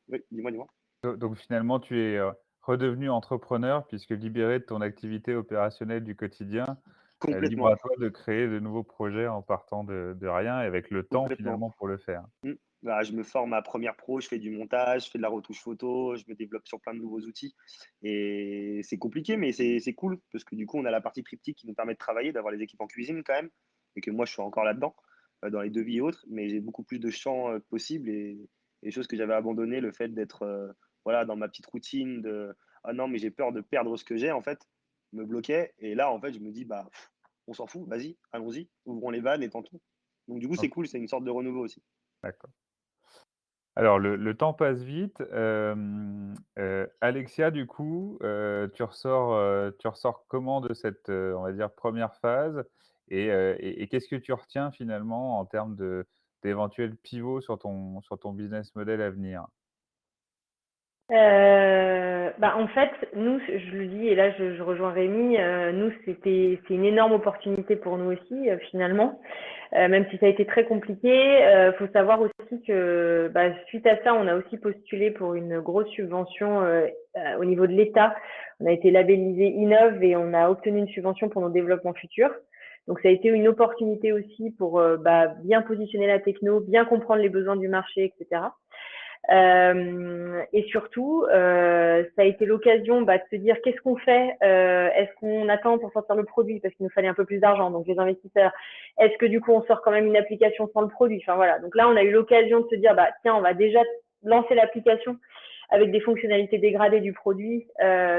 Oui, dis-moi. Donc finalement, tu es redevenu entrepreneur puisque libéré de ton activité opérationnelle du quotidien, libre Complètement. à toi de créer de nouveaux projets en partant de rien et avec le temps Complètement. finalement pour le faire. Je me forme à Premiere Pro, je fais du montage, je fais de la retouche photo, je me développe sur plein de nouveaux outils. Et c'est compliqué, mais c'est cool parce que du coup, on a la partie triptyque qui nous permet de travailler, d'avoir les équipes en cuisine quand même, et que moi, je suis encore là-dedans, dans les devis et autres, mais j'ai beaucoup plus de champs possibles et des choses que j'avais abandonnées, le fait d'être voilà, dans ma petite routine de ah non, mais j'ai peur de perdre ce que j'ai, en fait, me bloquait. Et là, en fait, je me dis, on s'en fout, vas-y, allons-y, ouvrons les vannes et tentons. Donc, du coup, c'est Ok, cool, c'est une sorte de renouveau aussi. d'accord. Alors le temps passe vite. Alexia, du coup, tu ressors comment de cette, on va dire, première phase? Et qu'est-ce que tu retiens finalement en termes d'éventuels pivots sur ton business model à venir? En fait, nous, je le dis, et là je rejoins Rémi, nous c'est une énorme opportunité pour nous aussi finalement, même si ça a été très compliqué. Faut savoir aussi que suite à ça, on a aussi postulé pour une grosse subvention au niveau de l'État. On a été labellisé Innov et on a obtenu une subvention pour nos développements futurs. Donc ça a été une opportunité aussi pour bien positionner la techno, bien comprendre les besoins du marché, etc. Et surtout, ça a été l'occasion de se dire qu'est-ce qu'on fait, est-ce qu'on attend pour sortir le produit parce qu'il nous fallait un peu plus d'argent, donc les investisseurs, est-ce que du coup on sort quand même une application sans le produit, enfin voilà. Donc là on a eu l'occasion de se dire tiens, on va déjà lancer l'application avec des fonctionnalités dégradées du produit,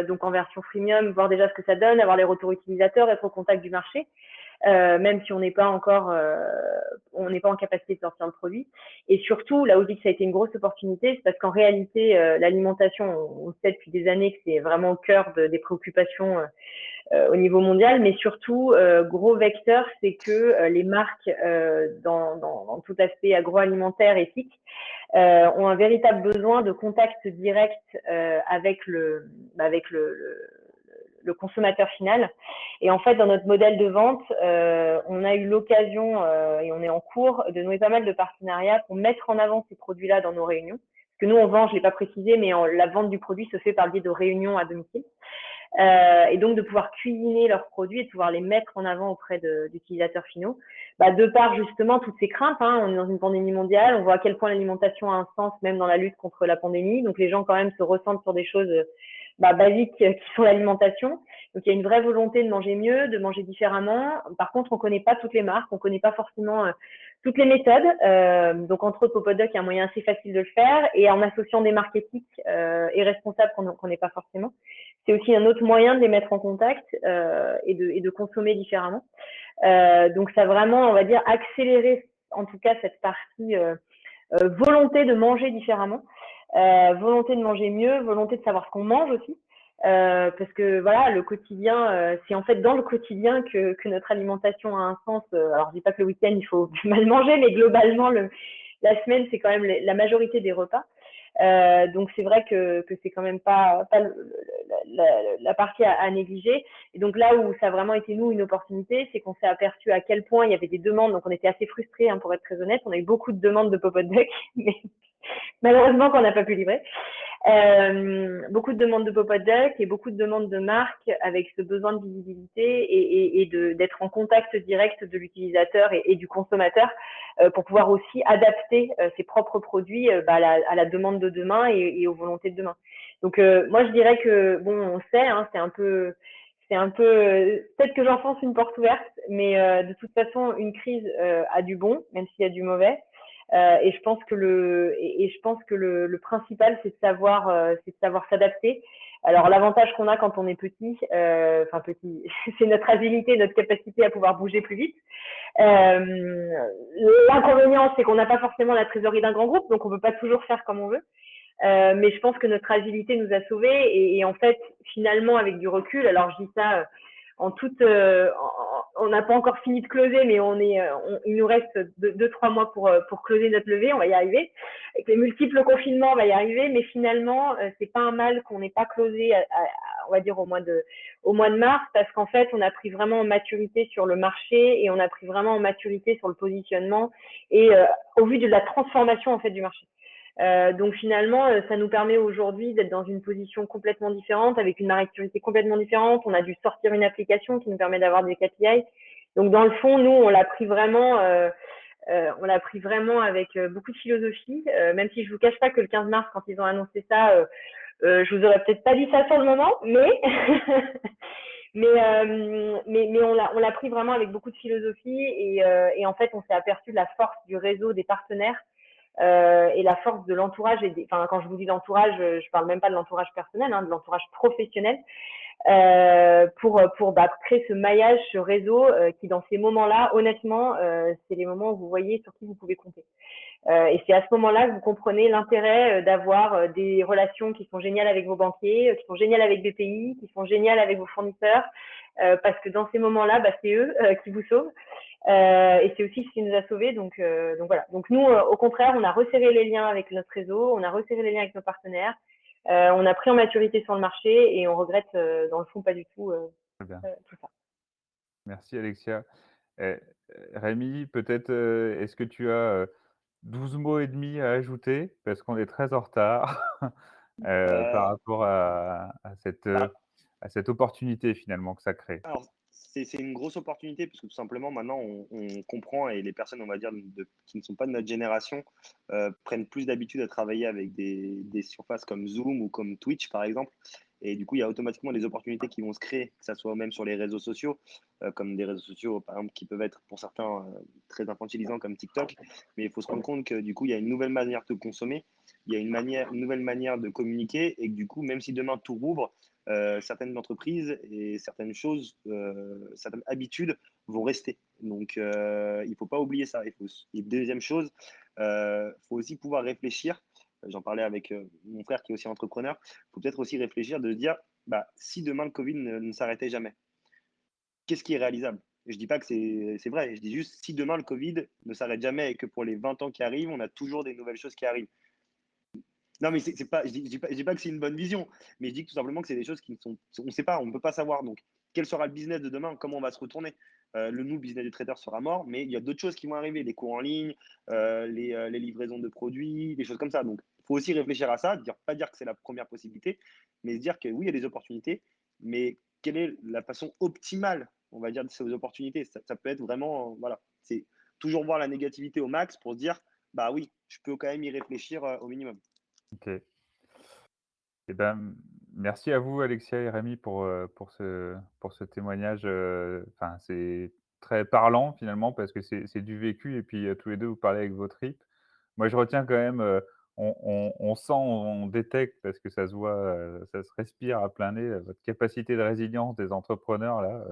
donc en version freemium, voir déjà ce que ça donne, avoir les retours utilisateurs, être au contact du marché. Même si on n'est pas encore, on n'est pas en capacité de sortir le produit. Et surtout, là où je dis que ça a été une grosse opportunité, c'est parce qu'en réalité, l'alimentation, on sait depuis des années que c'est vraiment au cœur des préoccupations au niveau mondial, mais surtout, gros vecteur, c'est que les marques dans tout aspect agroalimentaire éthique ont un véritable besoin de contact direct avec le consommateur final. Et en fait, dans notre modèle de vente, on a eu l'occasion et on est en cours de nouer pas mal de partenariats pour mettre en avant ces produits-là dans nos réunions. Parce que nous, on vend, je ne l'ai pas précisé, mais la vente du produit se fait par le biais de réunions à domicile. Et donc de pouvoir cuisiner leurs produits et de pouvoir les mettre en avant auprès d'utilisateurs finaux. De par justement toutes ces craintes, on est dans une pandémie mondiale, on voit à quel point l'alimentation a un sens même dans la lutte contre la pandémie. Donc les gens quand même se ressentent sur des choses basiques qui sont l'alimentation. Donc il y a une vraie volonté de manger mieux, de manger différemment. Par contre, on ne connaît pas toutes les marques, on ne connaît pas forcément toutes les méthodes. Donc entre autres, Popodoc est un moyen assez facile de le faire, et en associant des marques éthiques et responsables qu'on ne connaît pas forcément. C'est aussi un autre moyen de les mettre en contact et de consommer différemment. Donc ça a vraiment, on va dire, accéléré en tout cas cette partie volonté de manger différemment, volonté de manger mieux, volonté de savoir ce qu'on mange aussi. Parce que voilà, le quotidien, c'est en fait dans le quotidien que notre alimentation a un sens. Alors je dis pas que le week-end il faut mal manger, mais globalement la semaine c'est quand même la majorité des repas. Donc c'est vrai que c'est quand même pas la partie à négliger. Et donc là où ça a vraiment été nous une opportunité, c'est qu'on s'est aperçu à quel point il y avait des demandes. Donc on était assez frustrés, pour être très honnête. On a eu beaucoup de demandes de Popodoc, mais malheureusement qu'on n'a pas pu livrer. Beaucoup de demandes de pop-up duck et beaucoup de demandes de marques avec ce besoin de visibilité et d'être en contact direct de l'utilisateur et du consommateur pour pouvoir aussi adapter ses propres produits à la demande de demain et aux volontés de demain. Donc moi je dirais que bon, on sait, hein, c'est un peu peut-être que j'enfonce une porte ouverte, mais de toute façon une crise a du bon, même s'il y a du mauvais. Et je pense que le principal, c'est de savoir s'adapter. Alors l'avantage qu'on a quand on est petit, petit, c'est notre agilité, notre capacité à pouvoir bouger plus vite. L'inconvénient, c'est qu'on n'a pas forcément la trésorerie d'un grand groupe, donc on ne peut pas toujours faire comme on veut. Mais je pense que notre agilité nous a sauvés et en fait, finalement, avec du recul, alors je dis ça en toute, on n'a pas encore fini de closer, mais il nous reste 2-3 mois pour closer notre levée, on va y arriver. Avec les multiples confinements, on va y arriver, mais finalement, c'est pas un mal qu'on n'ait pas closé, on va dire au mois de mars, parce qu'en fait, on a pris vraiment en maturité sur le marché et on a pris vraiment en maturité sur le positionnement et au vu de la transformation en fait du marché. Donc finalement, ça nous permet aujourd'hui d'être dans une position complètement différente, avec une maturité complètement différente. On a dû sortir une application qui nous permet d'avoir des KPI. Donc dans le fond, nous, on l'a pris vraiment avec beaucoup de philosophie. Même si je vous cache pas que le 15 mars, quand ils ont annoncé ça, je vous aurais peut-être pas dit ça sur le moment, mais mais on l'a pris vraiment avec beaucoup de philosophie et en fait, on s'est aperçu de la force du réseau des partenaires. Et la force de l'entourage enfin quand je vous dis l'entourage, je parle même pas de l'entourage personnel, hein, de l'entourage professionnel pour créer ce maillage, ce réseau qui dans ces moments-là, honnêtement, c'est les moments où vous voyez sur qui vous pouvez compter. Et c'est à ce moment-là que vous comprenez l'intérêt d'avoir des relations qui sont géniales avec vos banquiers, qui sont géniales avec BPI, qui sont géniales avec vos fournisseurs, parce que dans ces moments-là, c'est eux qui vous sauvent. Et c'est aussi ce qui nous a sauvés. Donc voilà. Donc nous, au contraire, on a resserré les liens avec notre réseau, on a resserré les liens avec nos partenaires, on a pris en maturité sur le marché et on regrette dans le fond pas du tout tout ça. Merci Alexia. Rémi, peut-être, est-ce que tu as 12 mots et demi à ajouter? Parce qu'on est très en retard par rapport à cette opportunité finalement que ça crée. Alors, c'est une grosse opportunité parce que tout simplement maintenant on comprend et les personnes on va dire qui ne sont pas de notre génération prennent plus d'habitude à travailler avec des surfaces comme Zoom ou comme Twitch par exemple et du coup il y a automatiquement des opportunités qui vont se créer, que ça soit même sur les réseaux sociaux comme des réseaux sociaux par exemple qui peuvent être pour certains très infantilisants comme TikTok, mais il faut se rendre compte que du coup il y a une nouvelle manière de consommer, il y a une nouvelle manière de communiquer et que du coup même si demain tout rouvre, certaines entreprises et certaines choses, certaines habitudes vont rester. Donc, il ne faut pas oublier ça. Et deuxième chose, il faut aussi pouvoir réfléchir. J'en parlais avec mon frère qui est aussi entrepreneur. Il faut peut-être aussi réfléchir de se dire, si demain le Covid ne s'arrêtait jamais, qu'est-ce qui est réalisable? Je ne dis pas que c'est vrai. Je dis juste, si demain le Covid ne s'arrête jamais et que pour les 20 ans qui arrivent, on a toujours des nouvelles choses qui arrivent. Non, mais c'est pas, je dis pas que c'est une bonne vision, mais je dis tout simplement que c'est des choses qui ne sont, on ne sait pas, on ne peut pas savoir. Donc, quel sera le business de demain? Comment on va se retourner? Le business des traders sera mort, mais il y a d'autres choses qui vont arriver, les cours en ligne, les livraisons de produits, des choses comme ça. Donc, il faut aussi réfléchir à ça, pas dire que c'est la première possibilité, mais se dire que oui, il y a des opportunités, mais quelle est la façon optimale, on va dire, de ces opportunités? Ça peut être vraiment, voilà, c'est toujours voir la négativité au max pour se dire, bah oui, je peux quand même y réfléchir au minimum. Ok. Eh ben, merci à vous, Alexia et Rémi, pour ce témoignage. Enfin, c'est très parlant finalement parce que c'est du vécu et puis tous les deux, vous parlez avec vos tripes. Moi, je retiens quand même, on sent, on détecte parce que ça se voit, ça se respire à plein nez, votre capacité de résilience des entrepreneurs là,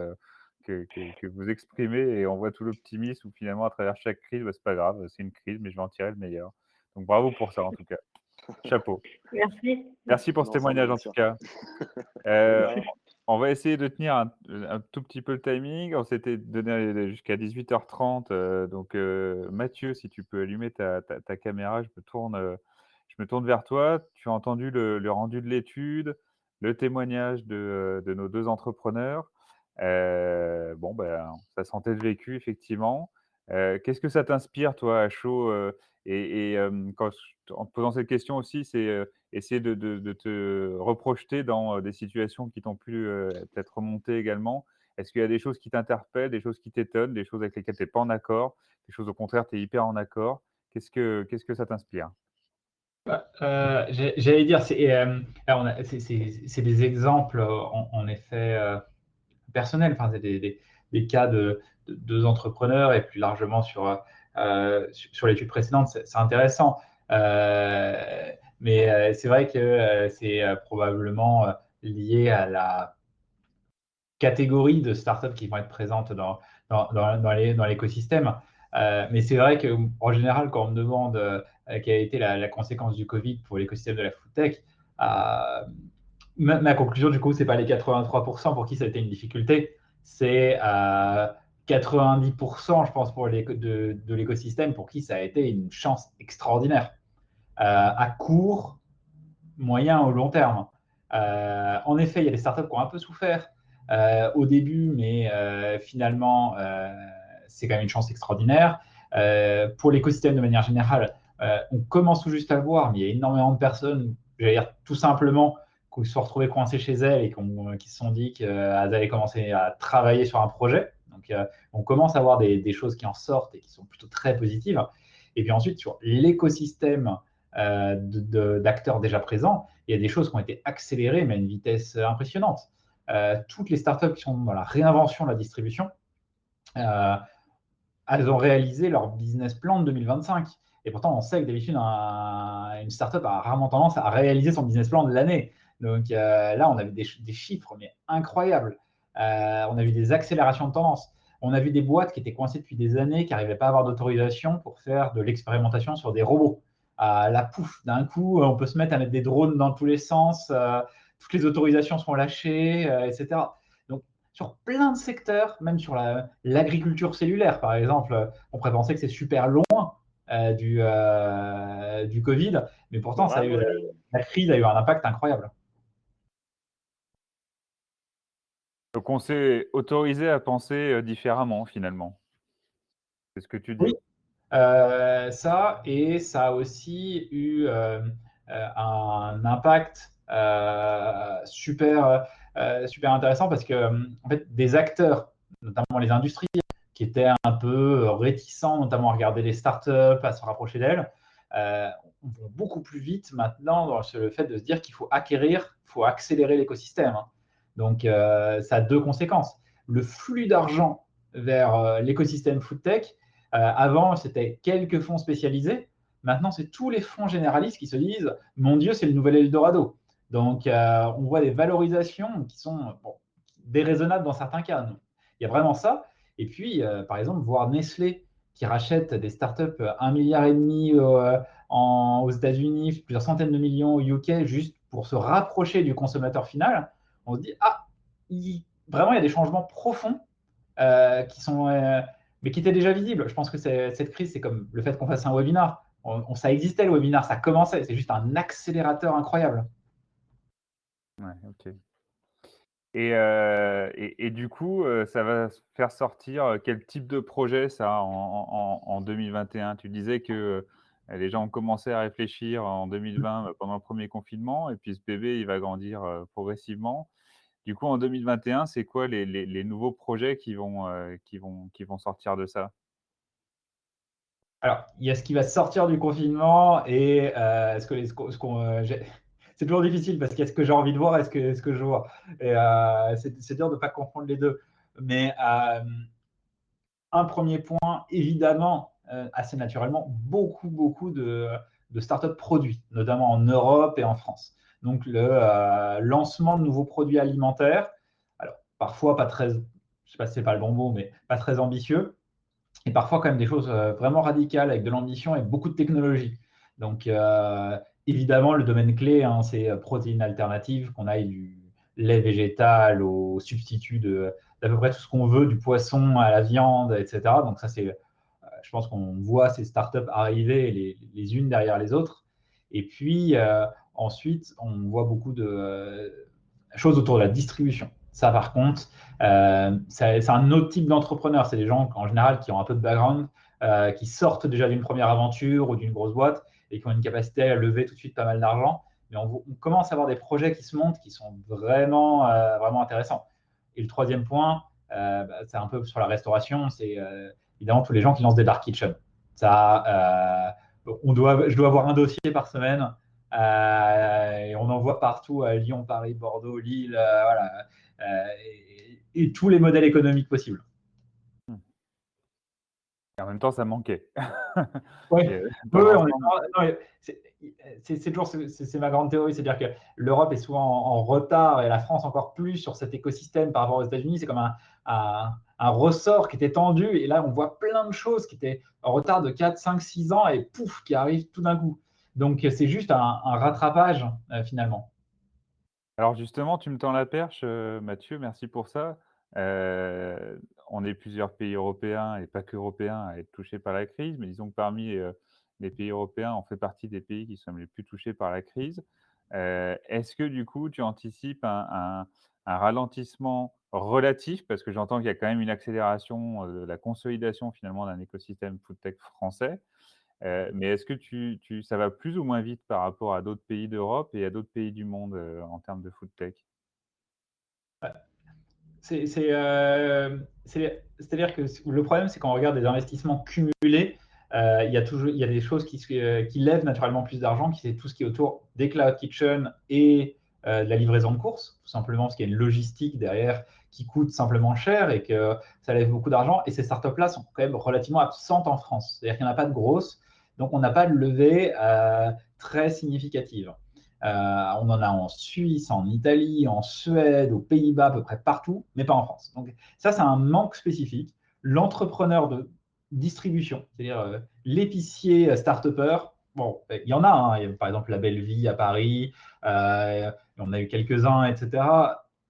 que vous exprimez et on voit tout l'optimisme où finalement à travers chaque crise, c'est pas grave, c'est une crise, mais je vais en tirer le meilleur. Donc bravo pour ça en tout cas. Chapeau. Merci. Merci pour ce Ensemble, témoignage bien en tout sûr. cas. De rien. On va essayer de tenir un tout petit peu le timing. On s'était donné jusqu'à 18h30, donc Mathieu, si tu peux allumer ta caméra, je me tourne vers toi. Tu as entendu le rendu de l'étude, le témoignage de nos 2 entrepreneurs. Bon, ben, ça sentait le vécu effectivement. Qu'est-ce que ça t'inspire, toi, à chaud, en te posant cette question aussi, c'est, essayer de te reprojeter dans, des situations qui t'ont pu, peut-être remonter également. Est-ce qu'il y a des choses qui t'interpellent, des choses qui t'étonnent, des choses avec lesquelles tu es pas en accord, des choses au contraire, tu es hyper en accord? Qu'est-ce que ça t'inspire? J'allais dire, alors c'est des exemples, en effet, personnels. Enfin, c'est des cas de 2 entrepreneurs et plus largement sur l'étude précédente, c'est intéressant. Mais c'est vrai que c'est probablement lié à la catégories de startups qui vont être présentes dans l'écosystème. Mais c'est vrai qu'en général, quand on me demande quelle a été la conséquence du Covid pour l'écosystème de la foodtech, ma conclusion, du coup, c'est pas les 83% pour qui ça a été une difficulté, c'est 90%, je pense, de l'écosystème pour qui ça a été une chance extraordinaire, à court, moyen ou long terme. En effet, il y a des startups qui ont un peu souffert au début, mais finalement, c'est quand même une chance extraordinaire. Pour l'écosystème de manière générale, on commence tout juste à le voir, mais il y a énormément de personnes, j'allais dire tout simplement, qui se sont retrouvées coincées chez elles et qui se sont dit qu'elles allaient commencer à travailler sur un projet. Donc, on commence à voir des choses qui en sortent et qui sont plutôt très positives. Et puis ensuite, sur l'écosystème d'acteurs déjà présents, il y a des choses qui ont été accélérées, mais à une vitesse impressionnante. Toutes les startups qui sont dans la réinvention de la distribution, elles ont réalisé leur business plan de 2025. Et pourtant, on sait que d'habitude, une startup a rarement tendance à réaliser son business plan de l'année. Donc là, on a vu des chiffres mais incroyables. On a vu des accélérations de tendance. On a vu des boîtes qui étaient coincées depuis des années, qui n'arrivaient pas à avoir d'autorisation pour faire de l'expérimentation sur des robots. La pouf, d'un coup, on peut se mettre à mettre des drones dans tous les sens, toutes les autorisations sont lâchées, etc. Donc, sur plein de secteurs, même sur l'agriculture cellulaire, par exemple, on pourrait penser que c'est super loin du Covid, mais pourtant, Bravo, la crise a eu un impact incroyable. Donc on s'est autorisé à penser, différemment, finalement. C'est ce que tu dis? Oui, ça, et ça a aussi eu un impact super intéressant parce que, en fait, des acteurs, notamment les industriels, qui étaient un peu réticents, notamment à regarder les startups, à se rapprocher d'elles, vont beaucoup plus vite maintenant dans le fait de se dire qu'il faut acquérir, il faut accélérer l'écosystème. Donc, ça a deux conséquences. Le flux d'argent vers l'écosystème foodtech, avant, c'était quelques fonds spécialisés. Maintenant, c'est tous les fonds généralistes qui se disent « Mon Dieu, c'est le nouvel Eldorado ». Donc, on voit des valorisations qui sont déraisonnables dans certains cas. Donc, il y a vraiment ça. Et puis, par exemple, voir Nestlé qui rachète des startups 1,5 milliard aux États-Unis, plusieurs centaines de millions au UK, juste pour se rapprocher du consommateur final, on se dit « Ah, vraiment, il y a des changements profonds qui sont, mais qui étaient déjà visibles. » Je pense que cette crise, c'est comme le fait qu'on fasse un webinar. Ça existait le webinar, ça commençait. C'est juste un accélérateur incroyable. Ouais, OK. Et du coup, ça va faire sortir, quel type de projet ça en 2021? Tu disais que, les gens ont commencé à réfléchir en 2020, pendant le premier confinement et puis ce bébé, il va grandir, progressivement. Du coup, en 2021, c'est quoi les nouveaux projets qui vont sortir de ça? Alors, il y a ce qui va sortir du confinement et c'est toujours difficile parce qu'il y a ce que j'ai envie de voir et ce que je vois. Et c'est dur de ne pas confondre les deux. Mais un premier point, évidemment, assez naturellement, beaucoup de startups produits, notamment en Europe et en France. Donc, le lancement de nouveaux produits alimentaires, alors parfois pas très, je ne sais pas si c'est pas le bon mot, mais pas très ambitieux, et parfois quand même des choses vraiment radicales avec de l'ambition et beaucoup de technologie. Donc, évidemment, le domaine clé, hein, c'est protéines alternatives, qu'on aille du lait végétal au substitut d'à peu près tout ce qu'on veut, du poisson à la viande, etc. Donc ça, je pense qu'on voit ces startups arriver les unes derrière les autres. Et puis, ensuite, on voit beaucoup de choses autour de la distribution. Ça, par contre, c'est un autre type d'entrepreneur. C'est des gens, en général, qui ont un peu de background, qui sortent déjà d'une première aventure ou d'une grosse boîte et qui ont une capacité à lever tout de suite pas mal d'argent. Mais on commence à avoir des projets qui se montent qui sont vraiment, vraiment intéressants. Et le troisième point, c'est un peu sur la restauration, c'est évidemment tous les gens qui lancent des dark kitchens. Ça, je dois avoir un dossier par semaine et on en voit partout à Lyon, Paris, Bordeaux, Lille, voilà, et tous les modèles économiques possibles. Et en même temps, ça manquait. Oui, Et, oui, pendant ce temps, c'est toujours c'est ma grande théorie, c'est-à-dire que l'Europe est souvent en retard et la France encore plus sur cet écosystème par rapport aux États-Unis. C'est comme un ressort qui était tendu et là, on voit plein de choses qui étaient en retard de 4, 5, 6 ans et pouf, qui arrivent tout d'un coup. Donc, c'est juste un rattrapage finalement. Alors justement, tu me tends la perche, Mathieu, merci pour ça. On est plusieurs pays européens et pas qu'européens à être touchés par la crise, mais disons que parmi, les pays européens, on fait partie des pays qui sont les plus touchés par la crise. Est-ce que du coup, tu anticipes un ralentissement relatif? Parce que j'entends qu'il y a quand même une accélération, de la consolidation finalement d'un écosystème foodtech français. Mais est-ce que ça va plus ou moins vite par rapport à d'autres pays d'Europe et à d'autres pays du monde, en termes de foodtech? C'est-à-dire que le problème, c'est quand on regarde des investissements cumulés, il y a des choses qui lèvent naturellement plus d'argent, c'est tout ce qui est autour des cloud kitchen et de la livraison de courses, tout simplement parce qu'il y a une logistique derrière qui coûte simplement cher et que ça lève beaucoup d'argent. Et ces startups-là sont quand même relativement absentes en France. C'est-à-dire qu'il n'y en a pas de grosses, donc on n'a pas de levée très significative. On en a en Suisse, en Italie, en Suède, aux Pays-Bas, à peu près partout, mais pas en France. Donc ça, c'est un manque spécifique. L'entrepreneur de distribution, c'est-à-dire l'épicier start-upper, bon, il y en a, hein. Il y a, par exemple, la Belle Vie à Paris, on a eu quelques-uns, etc.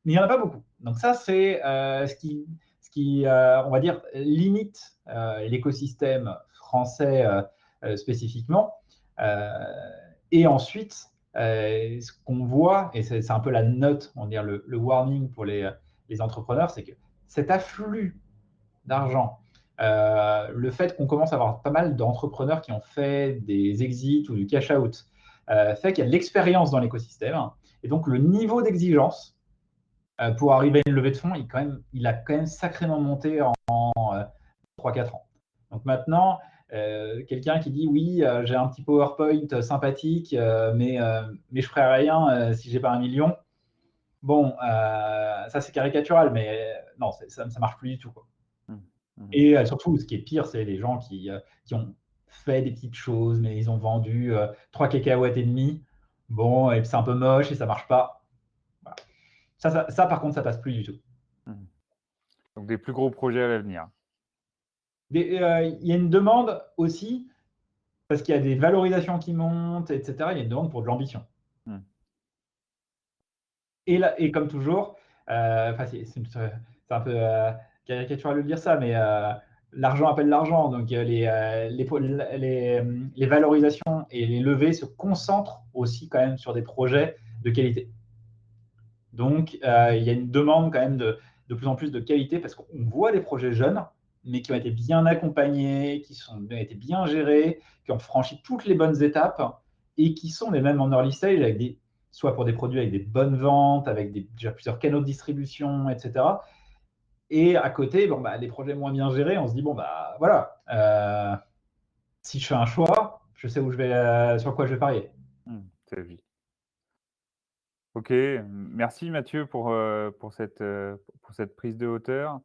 Mais il n'y en a pas beaucoup. Donc ça, c'est ce qui on va dire, limite l'écosystème français spécifiquement. Et ensuite, ce qu'on voit, et c'est un peu la note, on va dire le warning pour les entrepreneurs, c'est que cet afflux d'argent, le fait qu'on commence à avoir pas mal d'entrepreneurs qui ont fait des exits ou du cash-out, fait qu'il y a de l'expérience dans l'écosystème. Et donc, le niveau d'exigence pour arriver à une levée de fonds, il a quand même sacrément monté en 3-4 ans. Donc maintenant, quelqu'un qui dit oui, j'ai un petit PowerPoint sympathique, mais je ferai rien si j'ai pas 1 million. Bon, ça c'est caricatural, mais non, ça ne marche plus du tout, quoi. Et surtout, ce qui est pire, c'est les gens qui ont fait des petites choses, mais ils ont vendu 3 cacahuètes et demi. Bon, et c'est un peu moche et ça marche pas. Voilà. Ça, par contre, ça passe plus du tout. Donc des plus gros projets à l'avenir. Il y a une demande aussi, parce qu'il y a des valorisations qui montent, etc. Il y a une demande pour de l'ambition. Et comme toujours, c'est un peu caricatural de dire ça, mais l'argent appelle l'argent. Donc les valorisations et les levées se concentrent aussi quand même sur des projets de qualité. Donc il y a une demande quand même de plus en plus de qualité parce qu'on voit des projets jeunes, mais qui ont été bien accompagnés, qui ont été bien gérés, qui ont franchi toutes les bonnes étapes et qui sont les mêmes en early stage avec soit pour des produits avec des bonnes ventes, avec déjà plusieurs canaux de distribution, etc. Et à côté, bon, les projets moins bien gérés, on se dit, bon, voilà, si je fais un choix, je sais où je vais, sur quoi je vais parier. C'est logique. Ok, merci Mathieu pour cette prise de hauteur.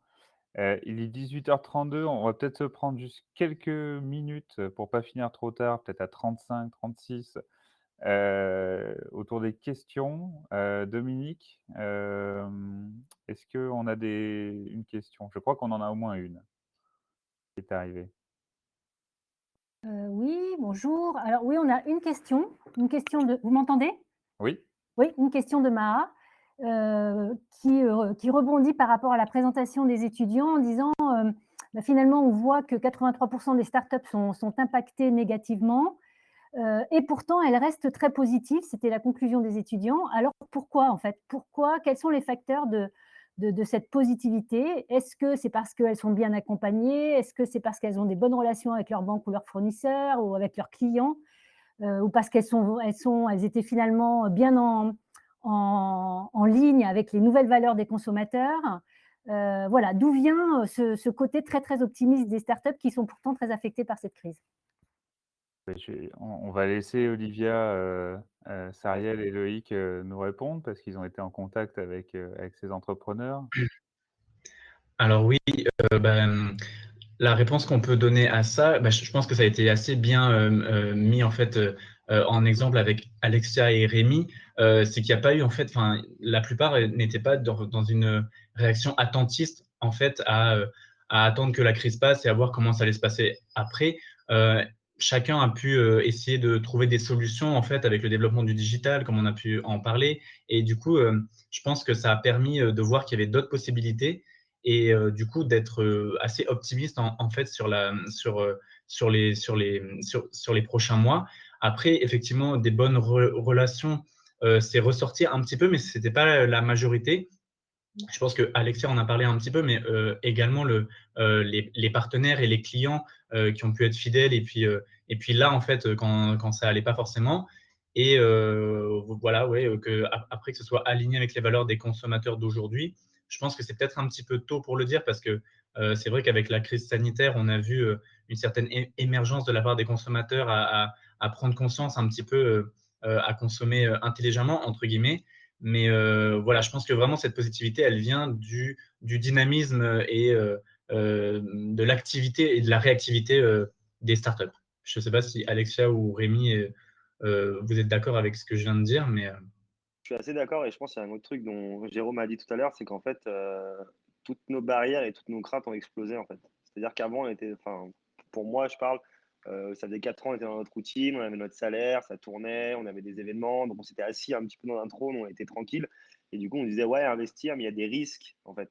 Il est 18h32, on va peut-être se prendre juste quelques minutes pour pas finir trop tard, peut-être à 35, 36. Autour des questions, Dominique, est-ce qu'on a une question? Je crois qu'on en a au moins une qui est arrivée. Oui, bonjour. Alors oui, on a une question de... Vous m'entendez? Oui. Oui, une question de Maha qui rebondit par rapport à la présentation des étudiants en disant finalement, on voit que 83% des startups sont impactées négativement et pourtant, elles restent très positives. C'était la conclusion des étudiants. Alors pourquoi en fait? Quels sont les facteurs de cette positivité? Est-ce que c'est parce qu'elles sont bien accompagnées? Est-ce que c'est parce qu'elles ont des bonnes relations avec leurs banques ou leurs fournisseurs ou avec leurs clients? Ou parce qu'elles étaient finalement bien en ligne avec les nouvelles valeurs des consommateurs? Voilà, d'où vient ce côté très, très optimiste des startups qui sont pourtant très affectées par cette crise? On va laisser Olivia, Sariel et Loïc, nous répondre parce qu'ils ont été en contact avec ces entrepreneurs. Alors oui, la réponse qu'on peut donner à ça, je pense que ça a été assez bien mis en fait en exemple avec Alexia et Rémi. C'est qu'il n'y a pas eu en fait, enfin, la plupart n'étaient pas dans une réaction attentiste en fait à attendre que la crise passe et à voir comment ça allait se passer après. Euh, Chacun a pu essayer de trouver des solutions en fait avec le développement du digital, comme on a pu en parler. Et du coup, je pense que ça a permis de voir qu'il y avait d'autres possibilités et du coup d'être assez optimiste en fait sur les prochains mois. Après, effectivement, des bonnes relations, c'est ressorti un petit peu, mais ce n'était pas la majorité. Je pense que Alexia en a parlé un petit peu, mais également les partenaires et les clients qui ont pu être fidèles et puis là, en fait, quand ça allait pas forcément. Et voilà, ouais, après que ce soit aligné avec les valeurs des consommateurs d'aujourd'hui, je pense que c'est peut-être un petit peu tôt pour le dire parce que c'est vrai qu'avec la crise sanitaire, on a vu une certaine émergence de la part des consommateurs à prendre conscience un petit peu, à consommer intelligemment, entre guillemets. Mais voilà, je pense que vraiment cette positivité, elle vient du dynamisme et de l'activité et de la réactivité des startups. Je ne sais pas si Alexia ou Rémi, vous êtes d'accord avec ce que je viens de dire, mais Je suis assez d'accord et je pense qu'il y a un autre truc dont Jérôme a dit tout à l'heure, c'est qu'en fait, toutes nos barrières et toutes nos craintes ont explosé en fait. C'est-à-dire qu'avant, on était, enfin, pour moi, je parle, ça faisait 4 ans, on était dans notre routine, on avait notre salaire, ça tournait, on avait des événements, donc on s'était assis un petit peu dans un trône, on était tranquille. Et du coup, on disait, ouais, investir, mais il y a des risques en fait.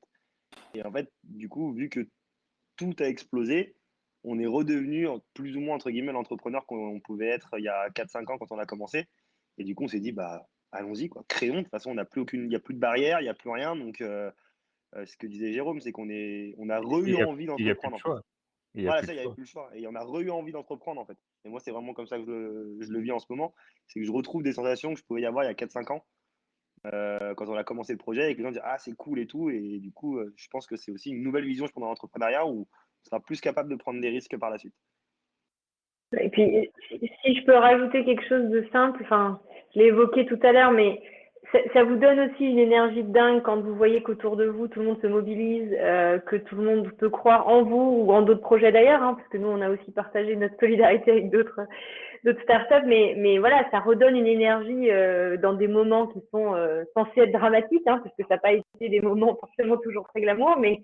Et en fait, du coup, vu que tout a explosé, on est redevenu plus ou moins, entre guillemets, l'entrepreneur qu'on pouvait être il y a 4 5 ans quand on a commencé. Et du coup, on s'est dit, bah, allons-y, quoi. Créons. De toute façon, on n'a plus aucune, il n'y a plus de barrière, il n'y a plus rien. Donc, ce que disait Jérôme, c'est on a Il re-eu y a envie il y a plus de d'entreprendre, en fait. choix. Il y a Voilà, plus ça, de il n'y avait choix. plus le choix. Et on a re-eu envie d'entreprendre, en fait. Et moi, c'est vraiment comme ça que je le vis en ce moment. C'est que je retrouve des sensations que je pouvais y avoir il y a 4 5 ans, quand on a commencé le projet, et que les gens disent, ah, c'est cool et tout. Et du coup, je pense que c'est aussi une nouvelle vision, je pense, dans l'entrepreneuriat où on sera plus capable de prendre des risques par la suite. Et puis, si je peux rajouter quelque chose de simple, enfin, je l'ai évoqué tout à l'heure, mais ça vous donne aussi une énergie de dingue quand vous voyez qu'autour de vous, tout le monde se mobilise, que tout le monde peut croire en vous ou en d'autres projets d'ailleurs, hein, parce que nous, on a aussi partagé notre solidarité avec d'autres startups, mais voilà, ça redonne une énergie dans des moments qui sont censés être dramatiques, hein, parce que ça n'a pas été des moments forcément toujours très glamour, mais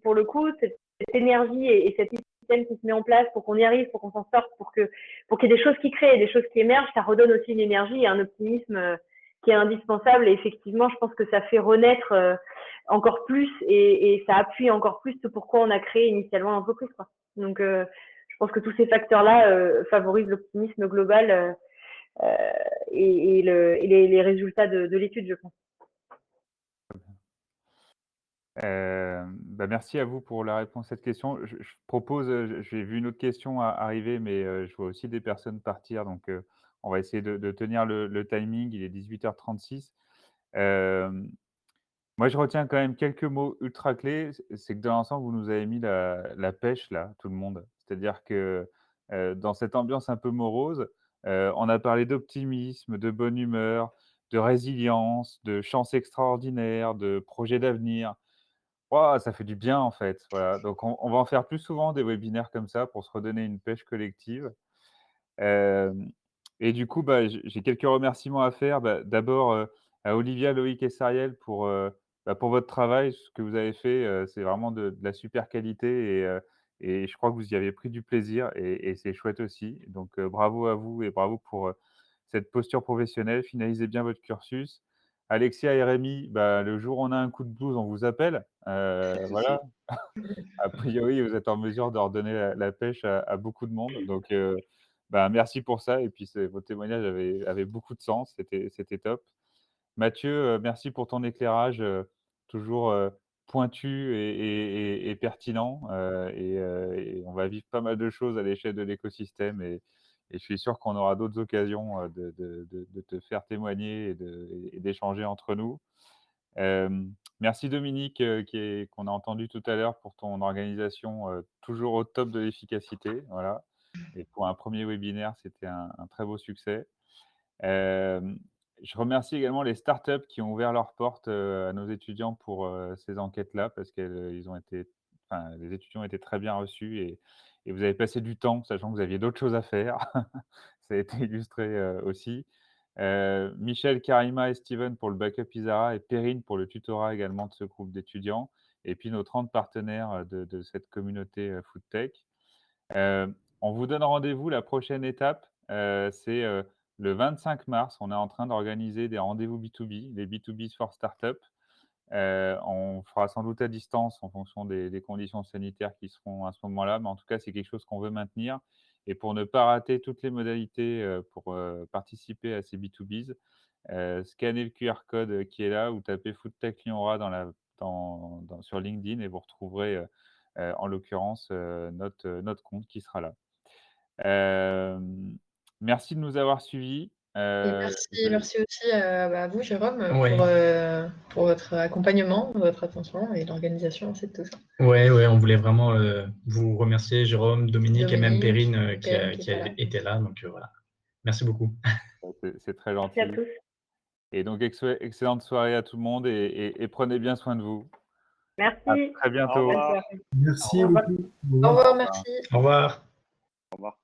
pour le coup, cette énergie et cette système qui se met en place pour qu'on y arrive, pour qu'on s'en sorte, pour qu'il y ait des choses qui créent, des choses qui émergent, ça redonne aussi une énergie et un optimisme qui est indispensable. Et effectivement, je pense que ça fait renaître encore plus et ça appuie encore plus ce pourquoi on a créé initialement l'entreprise, quoi. Donc, je pense que tous ces facteurs-là favorisent l'optimisme global et les résultats de l'étude, je pense. Merci à vous pour la réponse à cette question. Je propose, j'ai vu une autre question arriver, mais je vois aussi des personnes partir, donc on va essayer de tenir le timing. Il est 18h36. Moi, je retiens quand même quelques mots ultra clés. C'est que dans l'ensemble, vous nous avez mis la pêche là, tout le monde. C'est-à-dire que, dans cette ambiance un peu morose, on a parlé d'optimisme, de bonne humeur, de résilience, de chance extraordinaire, de projet d'avenir. Waouh, ça fait du bien en fait, voilà. Donc on va en faire plus souvent des webinaires comme ça pour se redonner une pêche collective. Hem et du coup, j'ai quelques remerciements à faire. D'abord, à Olivia, Loïc et Sariel pour votre travail. Ce que vous avez fait, c'est vraiment de la super qualité et je crois que vous y avez pris du plaisir et c'est chouette aussi. Donc, bravo à vous et bravo pour, cette posture professionnelle. Finalisez bien votre cursus. Alexia et Rémi, le jour où on a un coup de blues, on vous appelle. Pas de souci. Voilà. A priori, vous êtes en mesure de redonner la pêche à beaucoup de monde. Donc, merci pour ça et puis vos témoignages avaient beaucoup de sens, c'était top. Mathieu, merci pour ton éclairage, toujours pointu et pertinent. Et on va vivre pas mal de choses à l'échelle de l'écosystème. Et je suis sûr qu'on aura d'autres occasions de te faire témoigner et d'échanger entre nous. Merci Dominique, qu'on a entendu tout à l'heure pour ton organisation toujours au top de l'efficacité. Voilà. Et pour un premier webinaire, c'était un très beau succès. Je remercie également les startups qui ont ouvert leurs portes à nos étudiants pour ces enquêtes-là, parce les étudiants étaient très bien reçus et vous avez passé du temps, sachant que vous aviez d'autres choses à faire. Ça a été illustré aussi. Michel, Karima et Steven pour le backup Isara et Perrine pour le tutorat également de ce groupe d'étudiants. Et puis nos 30 partenaires de cette communauté FoodTech. On vous donne rendez-vous. La prochaine étape, c'est le 25 mars. On est en train d'organiser des rendez-vous B2B, les B2B for Startup. On fera sans doute à distance en fonction des conditions sanitaires qui seront à ce moment-là, mais en tout cas, c'est quelque chose qu'on veut maintenir. Et pour ne pas rater toutes les modalités pour participer à ces B2Bs, scannez le QR code qui est là ou tapez FoodTech Lyon-Rat sur LinkedIn et vous retrouverez en l'occurrence notre compte qui sera là. Merci de nous avoir suivis. Et merci aussi à vous, Jérôme, Ouais. pour votre accompagnement, votre attention et l'organisation de tout ça. Ouais, on voulait vraiment vous remercier, Jérôme, Dominique et même Perrine qui était là. Donc voilà. Merci beaucoup. C'est très gentil. Merci à tous. Et donc, excellente soirée à tout le monde et prenez bien soin de vous. Merci. À très bientôt. Au revoir. Merci Au revoir. beaucoup. Au revoir, merci. Au revoir. Au revoir.